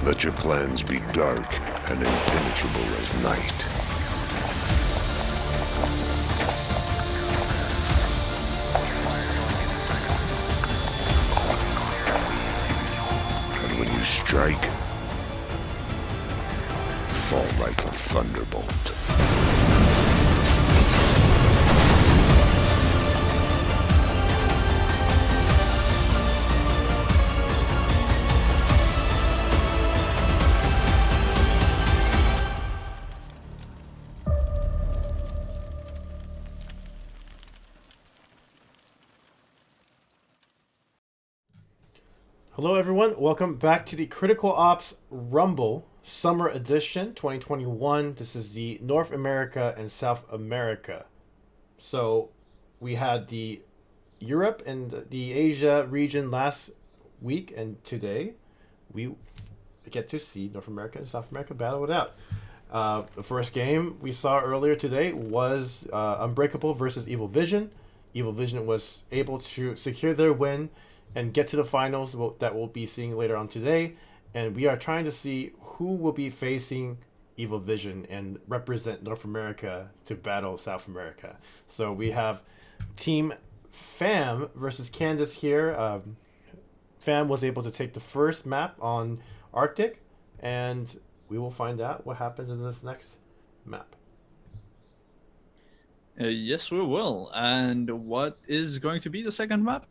Let your plans be dark and impenetrable as night. And when you strike, fall like a thunderbolt. Hello everyone, welcome back to the Critical Ops Rumble Summer Edition 2021. This is the North America and South America. So we had the Europe and the Asia region last week, and today we get to see North America and South America battle it out. The first game we saw earlier today was Unbreakable versus Evil Vision. Evil Vision was able to secure their win and get to the finals that we'll be seeing later on today. And we are trying to see who will be facing Evil Vision and represent North America to battle South America. So we have Team Fam versus Candace here. Fam was able to take the first map on Arctic, and we will find out what happens in this next map. Yes, we will. And what is going to be the second map?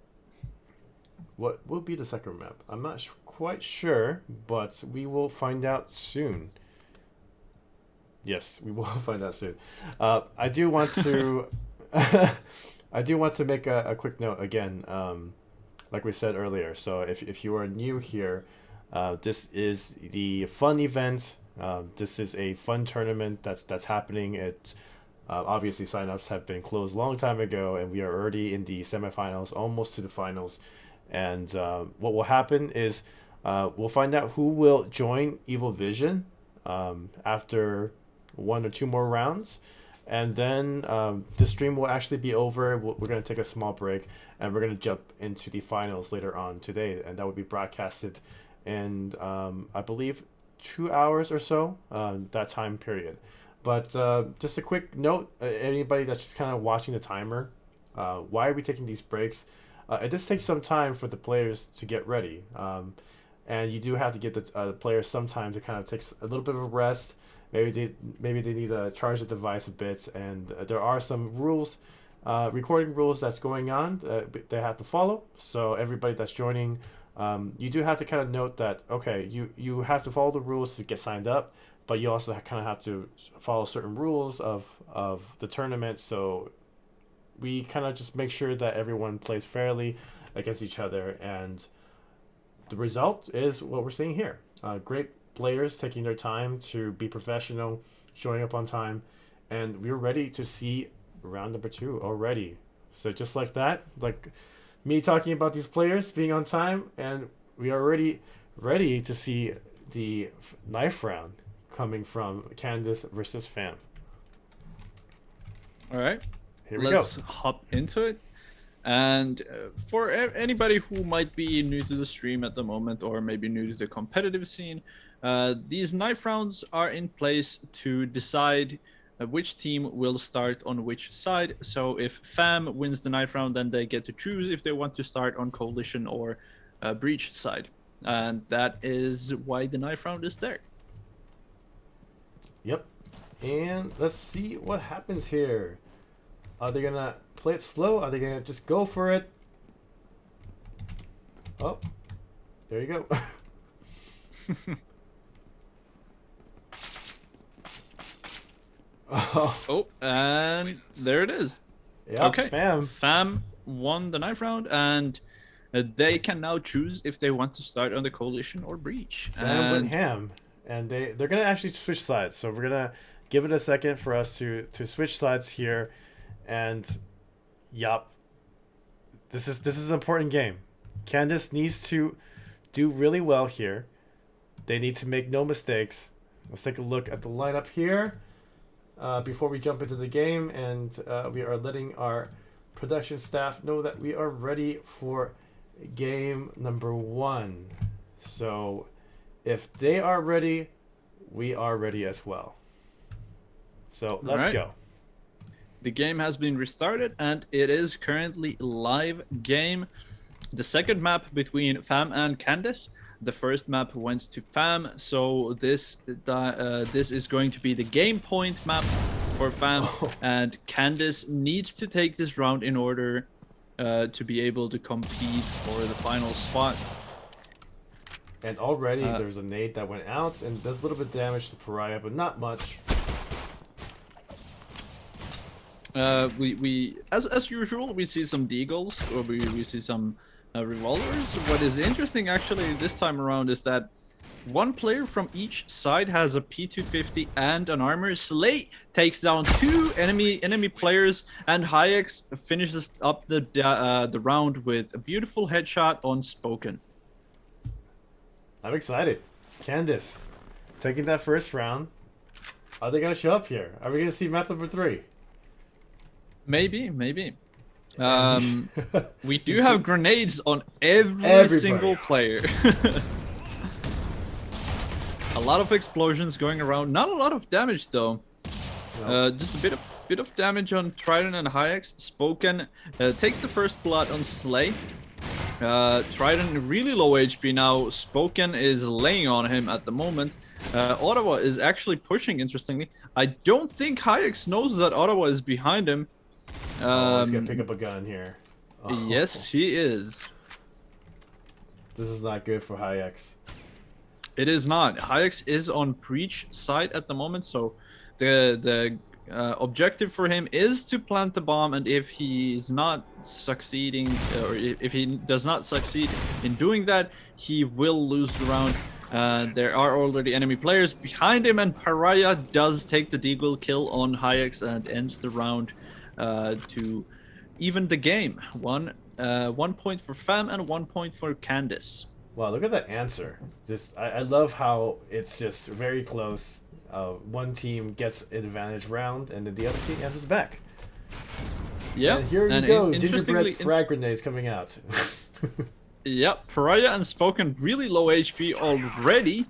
What will be the second map? I'm not quite sure, but we will find out soon. Yes, we will find out soon. I do want to, I do want to make a quick note again, like we said earlier. So if you are new here, this is the fun event. This is a fun tournament that's happening. It obviously signups have been closed a long time ago, and we are already in the semifinals, almost to the finals. And what will happen is we'll find out who will join Evil Vision after 1 or 2 more rounds. And then the stream will actually be over. We're going to take a small break, and we're going to jump into the finals later on today. And that will be broadcasted in, I believe, 2 hours or so, that time period. But just a quick note, anybody that's just kind of watching the timer, why are we taking these breaks? It does take some time for the players to get ready, and you do have to get the players some time to kind of take a little bit of a rest. Maybe they need to charge the device a bit, and there are some rules, recording rules that's going on they have to follow. So everybody that's joining, you do have to kind of note that you have to follow the rules to get signed up, but you also kind of have to follow certain rules of the tournament. So we kind of just make sure that everyone plays fairly against each other, and the result is what we're seeing here. Great players taking their time to be professional, showing up on time, and we're ready to see round number 2 already. So just like that, like me talking about these players being on time, and we are already ready to see the knife round coming from Candace versus Fam. All right. Here we Let's go. hop into it. And for anybody who might be new to the stream at the moment, or maybe new to the competitive scene, these knife rounds are in place to decide which team will start on which side. So if Fam wins the knife round, then they get to choose if they want to start on Coalition or Breach side. And that is why the knife round is there. Yep. And let's see what happens here. Are they gonna play it slow? Are they gonna just go for it? Oh, there you go. Oh, and there it is. Yep, Okay. Fam. Fam won the knife round, and they can now choose if they want to start on the Coalition or Breach. Fam went ham, and they're gonna actually switch sides. So we're gonna give it a second for us to switch sides here, and yup, this is an important game. Candace needs to do really well here. They need to make no mistakes. Let's take a look at the lineup here before we jump into the game, and we are letting our production staff know that we are ready for game number 1. So if they are ready, we are ready as well. So let's go. The game has been restarted and it is currently live game. The second map between Fam and Candace. The first map went to Fam, so this is going to be the game point map for Fam, and Candace needs to take this round in order to be able to compete for the final spot. And already there's a nade that went out and does a little bit of damage to Pariah, but not much. We as usual, we see some deagles, or we see some revolvers. What is interesting actually this time around is that one player from each side has a P250 and an armor. Slay takes down 2 enemy players, and Hayek finishes up the round with a beautiful headshot on Spoken. I'm excited. Candace, taking that first round. Are they gonna show up here? Are we gonna see map number 3? Maybe. We do have grenades on every single player. A lot of explosions going around. Not a lot of damage though. No. Just a bit of damage on Trident and Hayek. Spoken takes the first blood on Slay. Trident really low HP now. Spoken is laying on him at the moment. Ottawa is actually pushing, interestingly. I don't think Hayek knows that Ottawa is behind him. He's gonna pick up a gun here. Oh. Yes, he is. This is not good for Hayek. It is not. Hayek is on breach side at the moment, so the objective for him is to plant the bomb, and if he is not succeeding, or if he does not succeed in doing that, he will lose the round. There are already enemy players behind him, and Pariah does take the deagle kill on Hayek and ends the round to even the game. 1 point for Fam and 1 point for Candace. Wow, look at that answer. I love how it's just very close. One team gets an advantage round, and then the other team answers back. Yeah, and here you go, gingerbread frag grenades coming out. Yep, Pariah and Spoken really low HP already.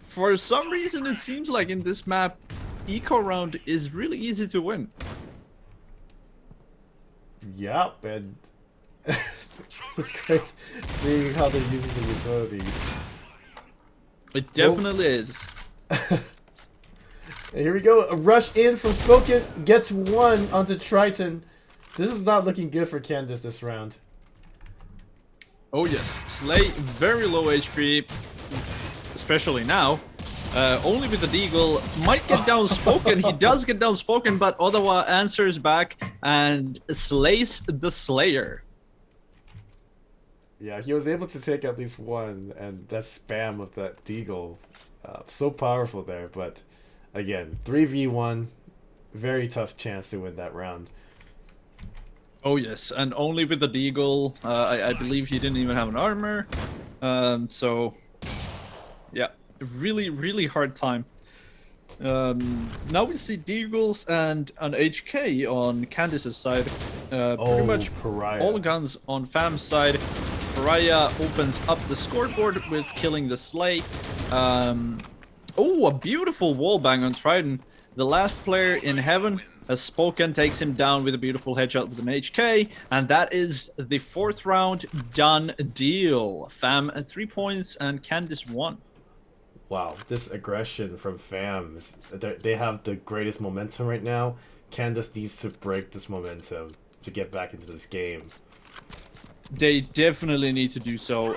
For some reason, it seems like in this map, eco round is really easy to win. Yep, and it's great seeing how they're using the utility. It definitely is. And here we go, a rush in from Spoken, gets 1 onto Triton. This is not looking good for Candace this round. Oh yes, Slay very low HP, especially now. Only with the deagle, might get down Spoken. He does get down Spoken, but Ottawa answers back and slays the Slayer. Yeah, he was able to take at least 1, and that spam of that deagle, so powerful there. But again, 3v1, very tough chance to win that round. Oh yes, and only with the deagle. I believe he didn't even have an armor. So yeah, really hard time. Now we see deagles and an HK on Candace's side. Pretty much Pariah. All guns on Fam's side. Pariah opens up the scoreboard with killing the Slay. Oh, a beautiful wallbang on Trident. The last player in heaven has Spoken, takes him down with a beautiful headshot with an HK, and that is the 4th round done deal. Fam 3 points and Candace 1. Wow, this aggression from Fam, they have the greatest momentum right now. Candace needs to break this momentum to get back into this game. They definitely need to do so.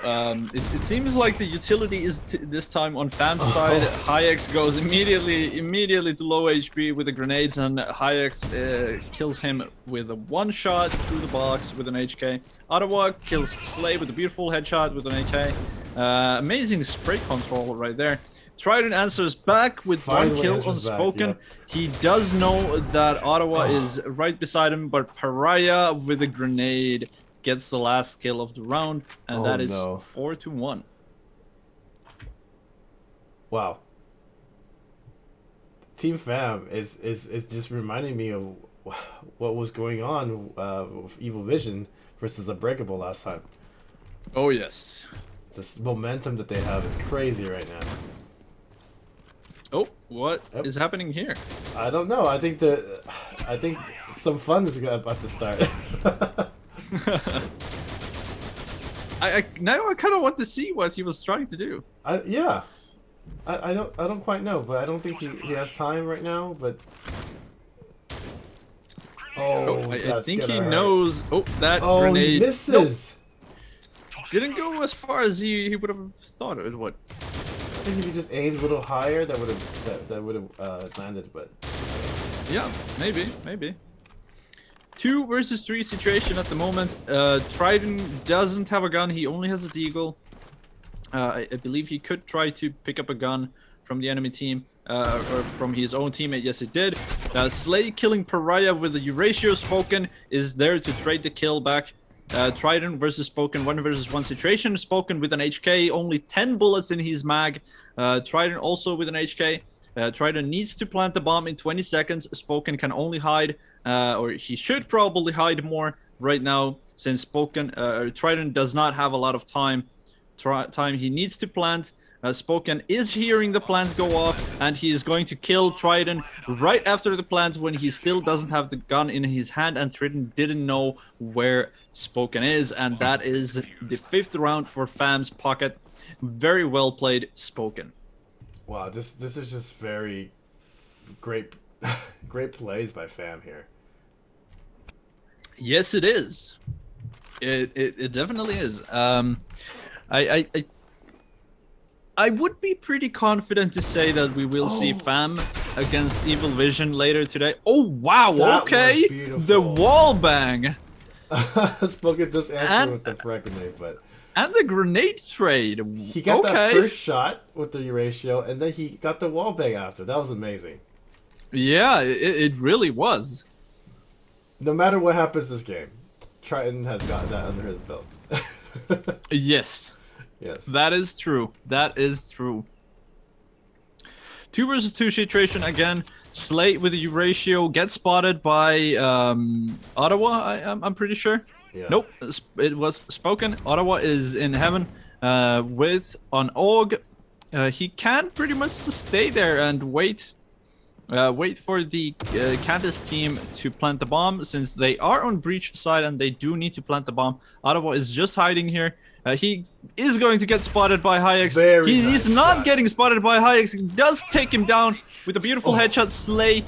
It seems like the utility is this time on Fam's side. Hayek goes immediately to low HP with the grenades, and Hayek kills him with a 1 shot through the box with an HK. Ottawa kills Slay with a beautiful headshot with an AK. Amazing spray control right there. Trident answers back with Finally 1 kill on Spoken. Yep. He does know that Ottawa is right beside him, but Pariah with a grenade gets the last kill of the round, and Oh, that is no. 4-1. Wow. Team Fam is just reminding me of what was going on with Evil Vision versus Unbreakable last time. Oh yes. This momentum that they have is crazy right now. Oh, what is Yep. happening here? I don't know. I think some fun is about to start. Now I kind of want to see what he was trying to do. Yeah. I don't quite know, but I don't think he has time right now. But I that's think gonna he hurt. knows. Oh, that Oh, he grenade misses. didn't go as far as he would have thought it would. I think if he just aimed a little higher, that would have landed. But Yeah, maybe. 2 versus 3 situation at the moment. Trident doesn't have a gun. He only has a deagle. I believe he could try to pick up a gun from the enemy team, or from his own teammate. Yes, it did. Slay killing Pariah with the Euratio. Spoken is there to trade the kill back. Trident versus Spoken, 1 versus 1 situation. Spoken with an HK, only 10 bullets in his mag. Trident also with an HK. Trident needs to plant the bomb in 20 seconds. Spoken can only hide, or he should probably hide more right now, since Trident does not have a lot of time. He needs to plant. Spoken is hearing the plant go off, and he is going to kill Trident right after the plant when he still doesn't have the gun in his hand, and Trident didn't know where Spoken is, and that is the 5th round for Fam's pocket. Very well played, Spoken. wow, this is just very great great plays by Fam here. Yes, it is. It definitely is. I would be pretty confident to say that we will see Fam against Evil Vision later today. Oh wow! That Okay, was beautiful. the wall bang Spoken does answer And- with the frag grenade, but and the grenade trade. he got that Okay. first shot with the Euratio, and then he got the wall bang after. That was amazing. Yeah, it really was. No matter what happens this game, Triton has got that under his belt. Yes. Yes. That is true. That is true. 2 versus 2 situation again. Slate with the Euratio gets spotted by Ottawa. I'm pretty sure. Yeah. Nope. It was Spoken. Ottawa is in heaven with an AUG. He can pretty much stay there and wait for the Candace team to plant the bomb, since they are on breach side and they do need to plant the bomb. Ottawa is just hiding here. He is going to get spotted by Hayek. Very He's nice not shot. getting spotted by Hayek. He does take him down with a beautiful headshot. Slay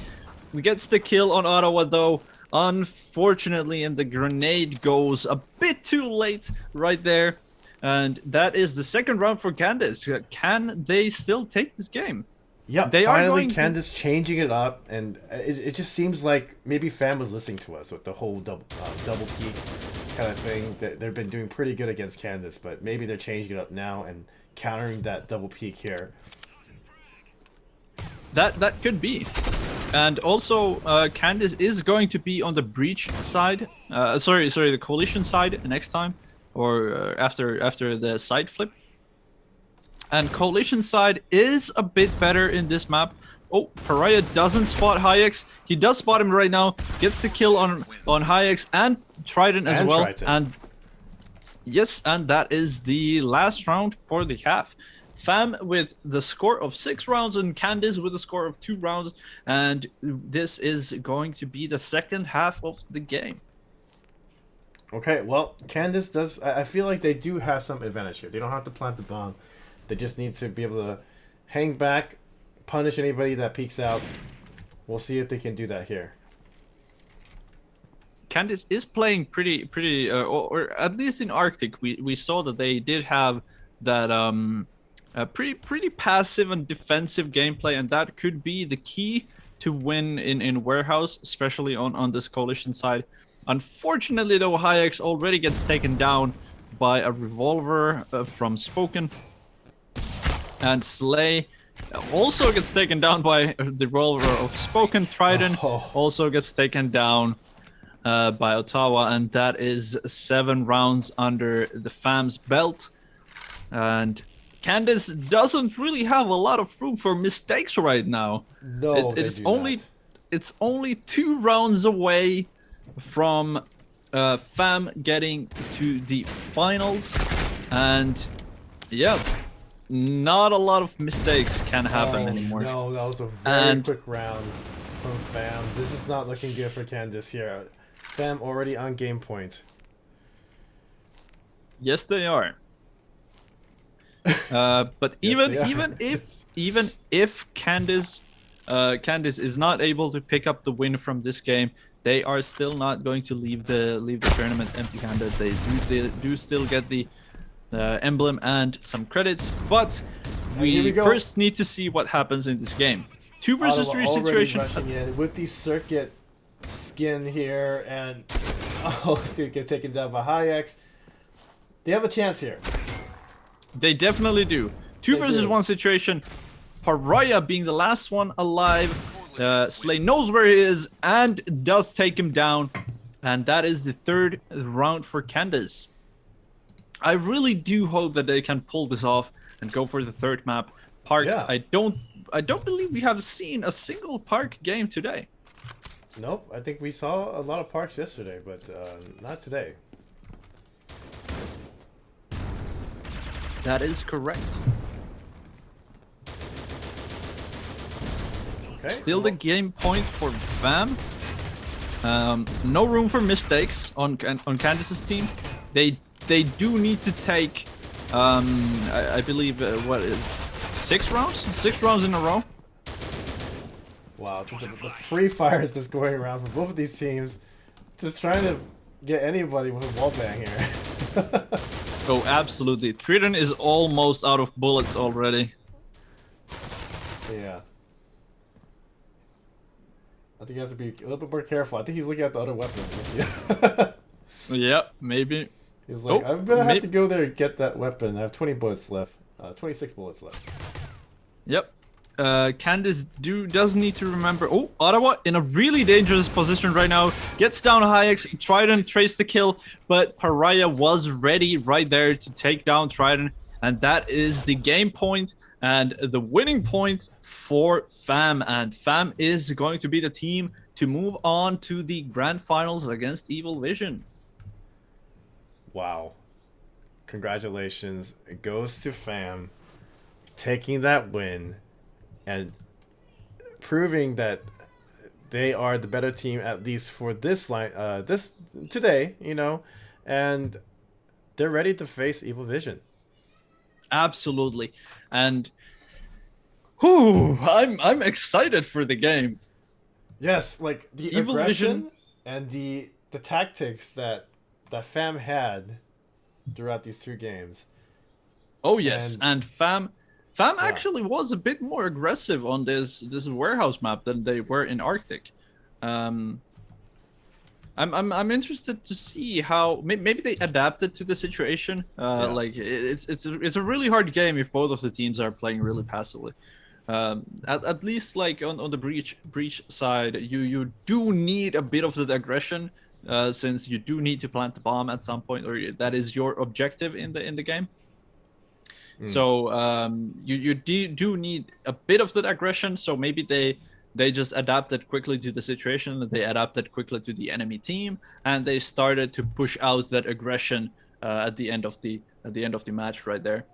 gets the kill on Ottawa though. Unfortunately, and the grenade goes a bit too late right there. And that is the 2nd round for Candace. Can they still take this game? Yeah, They are finally going to- Candace changing it up, and it just seems like maybe Fam was listening to us with the whole double peak kind of thing. They've been doing pretty good against Candace, but maybe they're changing it up now and countering that double peak here. That could be. And also, Candace is going to be on the breach side. Sorry, the coalition side next time, or after the side flip. And coalition side is a bit better in this map. Oh, Pariah doesn't spot Hayek. He does spot him right now. Gets the kill on Hayek and Trident as And well. Triton. And yes, and that is the last round for the half. Fam with the score of 6 rounds and Candace with the score of 2 rounds. And this is going to be the second half of the game. Okay, well, Candace does... I feel like they do have some advantage here. They don't have to plant the bomb. They just need to be able to hang back, punish anybody that peeks out. We'll see if they can do that here. Candace is playing pretty, or at least in Arctic, we saw that they did have that pretty passive and defensive gameplay, and that could be the key to win in Warehouse, especially on this coalition side. Unfortunately, though, Hayek already gets taken down by a revolver from Spoken, and Slay also gets taken down by the revolver of Spoken. Trident also gets taken down by Ottawa, and that is 7 rounds under the FAM's belt. And Candace doesn't really have a lot of room for mistakes right now. No, It's only 2 rounds away from FAM getting to the finals, and yeah, not a lot of mistakes can happen anymore. No, that was a very quick round from FAM. This is not looking good for Candace here. FAM already on game point. Yes, they are. But even if Candace is not able to pick up the win from this game, they are still not going to leave the tournament empty-handed. They do still get the emblem and some credits, but we first need to see what happens in this game. 2 versus 3 situation. Rushing in with the circuit skin here, and it's gonna get taken down by Hayek. They have a chance here. They definitely do. 2 versus 1 situation. Pariah being the last one alive. Slay knows where he is and does take him down. And that is the 3rd round for Candace. I really do hope that they can pull this off and go for the 3rd map. Park. Yeah. I don't believe we have seen a single Park game today. Nope, I think we saw a lot of Parks yesterday, but not today. That is correct. Okay. Still the game point for FAM. No room for mistakes on Candace's team. They do need to take, I believe, what is 6 rounds? 6 rounds in a row. Wow, the free fires that's going around for both of these teams, just trying to get anybody with a wallbang here. Oh, absolutely. Triton is almost out of bullets already. Yeah. I think he has to be a little bit more careful. I think he's looking at the other weapon. Yep, maybe. He's like, I'm gonna have to go there and get that weapon. I have 20 bullets left. 26 bullets left. Yep. Candace does need to remember. Oh, Ottawa in a really dangerous position right now. Gets down Hayek. Trident traced the kill, but Pariah was ready right there to take down Trident, and that is the game point and the winning point for FAM. And FAM is going to be the team to move on to the grand finals against Evil Vision. Wow. Congratulations. It goes to FAM taking that win and proving that they are the better team, at least for this today, you know, and they're ready to face Evil Vision. Absolutely. And I'm excited for the game. Yes, like the Evil aggression Vision and the tactics that FAM had throughout these 2 games. Oh yes, and FAM actually was a bit more aggressive on this warehouse map than they were in Arctic. I'm interested to see how maybe they adapted to the situation. Like it's a really hard game if both of the teams are playing really passively. At least like on the breach side, you do need a bit of the aggression, since you do need to plant the bomb at some point, or that is your objective in the game. So you do need a bit of that aggression. So maybe they just adapted quickly to the situation. They adapted quickly to the enemy team, and they started to push out that aggression at the end of the match right there.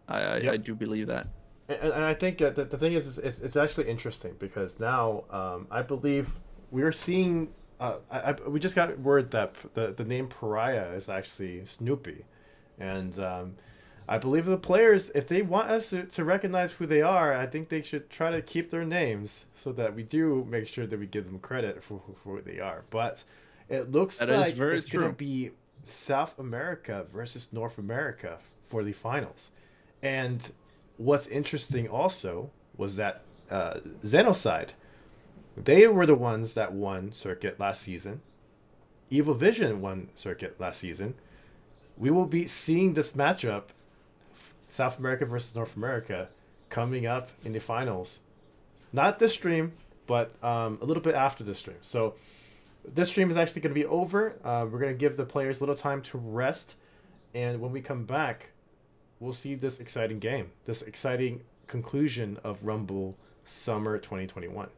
I do believe that. And I think that the thing is it's actually interesting because now I believe we're seeing. We just got word that the name Pariah is actually Snoopy, and I believe the players, if they want us to recognize who they are, I think they should try to keep their names so that we do make sure that we give them credit for who they are. But it looks like it's going to be South America versus North America for the finals. And what's interesting also was that Xenocide, they were the ones that won Circuit last season. Evil Vision won Circuit last season. We will be seeing this matchup, South America versus North America, coming up in the finals. Not this stream, but a little bit after this stream. So this stream is actually going to be over. We're going to give the players a little time to rest, and when we come back, we'll see this exciting game, this exciting conclusion of Rumble Summer 2021.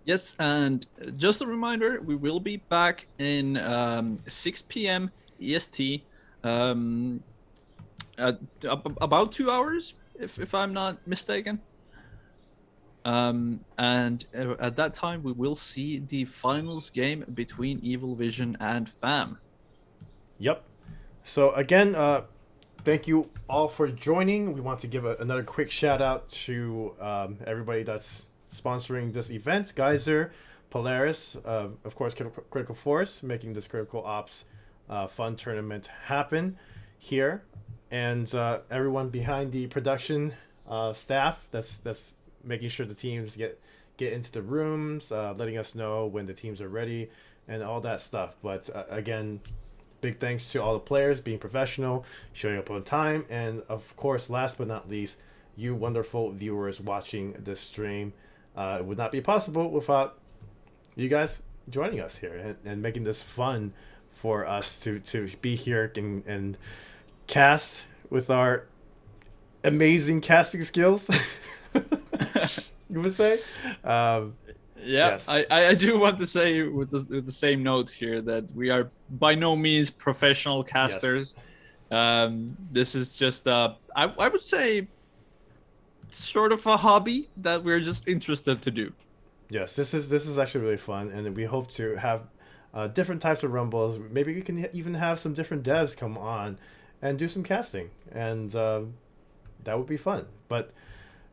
Yes, and just a reminder, we will be back in 6 p.m. EST, about 2 hours, if I'm not mistaken. And at that time, we will see the finals game between Evil Vision and FAM. Yep. So again, thank you all for joining. We want to give another quick shout out to everybody that's sponsoring this event: Gizer, Polaris, of course, Critical Force, making this Critical Ops fun tournament happen here, and everyone behind the production staff that's making sure the teams get into the rooms, letting us know when the teams are ready, and all that stuff. But again, big thanks to all the players being professional, showing up on time, and of course, last but not least, you wonderful viewers watching this stream. It would not be possible without you guys joining us here and making this fun for us to be here and cast with our amazing casting skills. You would say? Yes. I do want to say with the same note here that we are by no means professional casters. Yes. This is just I would say sort of a hobby that we're just interested to do. Yes, this is actually really fun, and we hope to have different types of rumbles. Maybe we can even have some different devs come on and do some casting, and that would be fun. But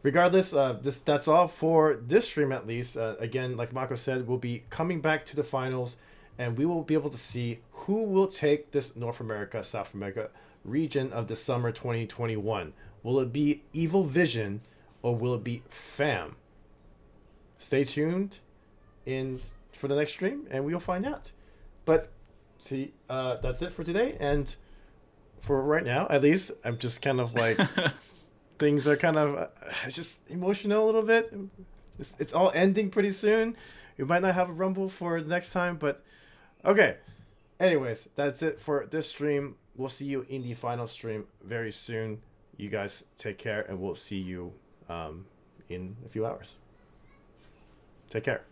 regardless, that's all for this stream at least. Again, like Mako said, we'll be coming back to the finals, and we will be able to see who will take this North America, South America region of the summer 2021. Will it be Evil Vision or will it be FAM? Stay tuned for the next stream and we'll find out. But see, that's it for today, and for right now at least, I'm just kind of like things are kind of just emotional a little bit. It's all ending pretty soon. We might not have a rumble for next time, but okay. Anyways, that's it for this stream. We'll see you in the final stream very soon. You guys take care, and we'll see you in a few hours. Take care.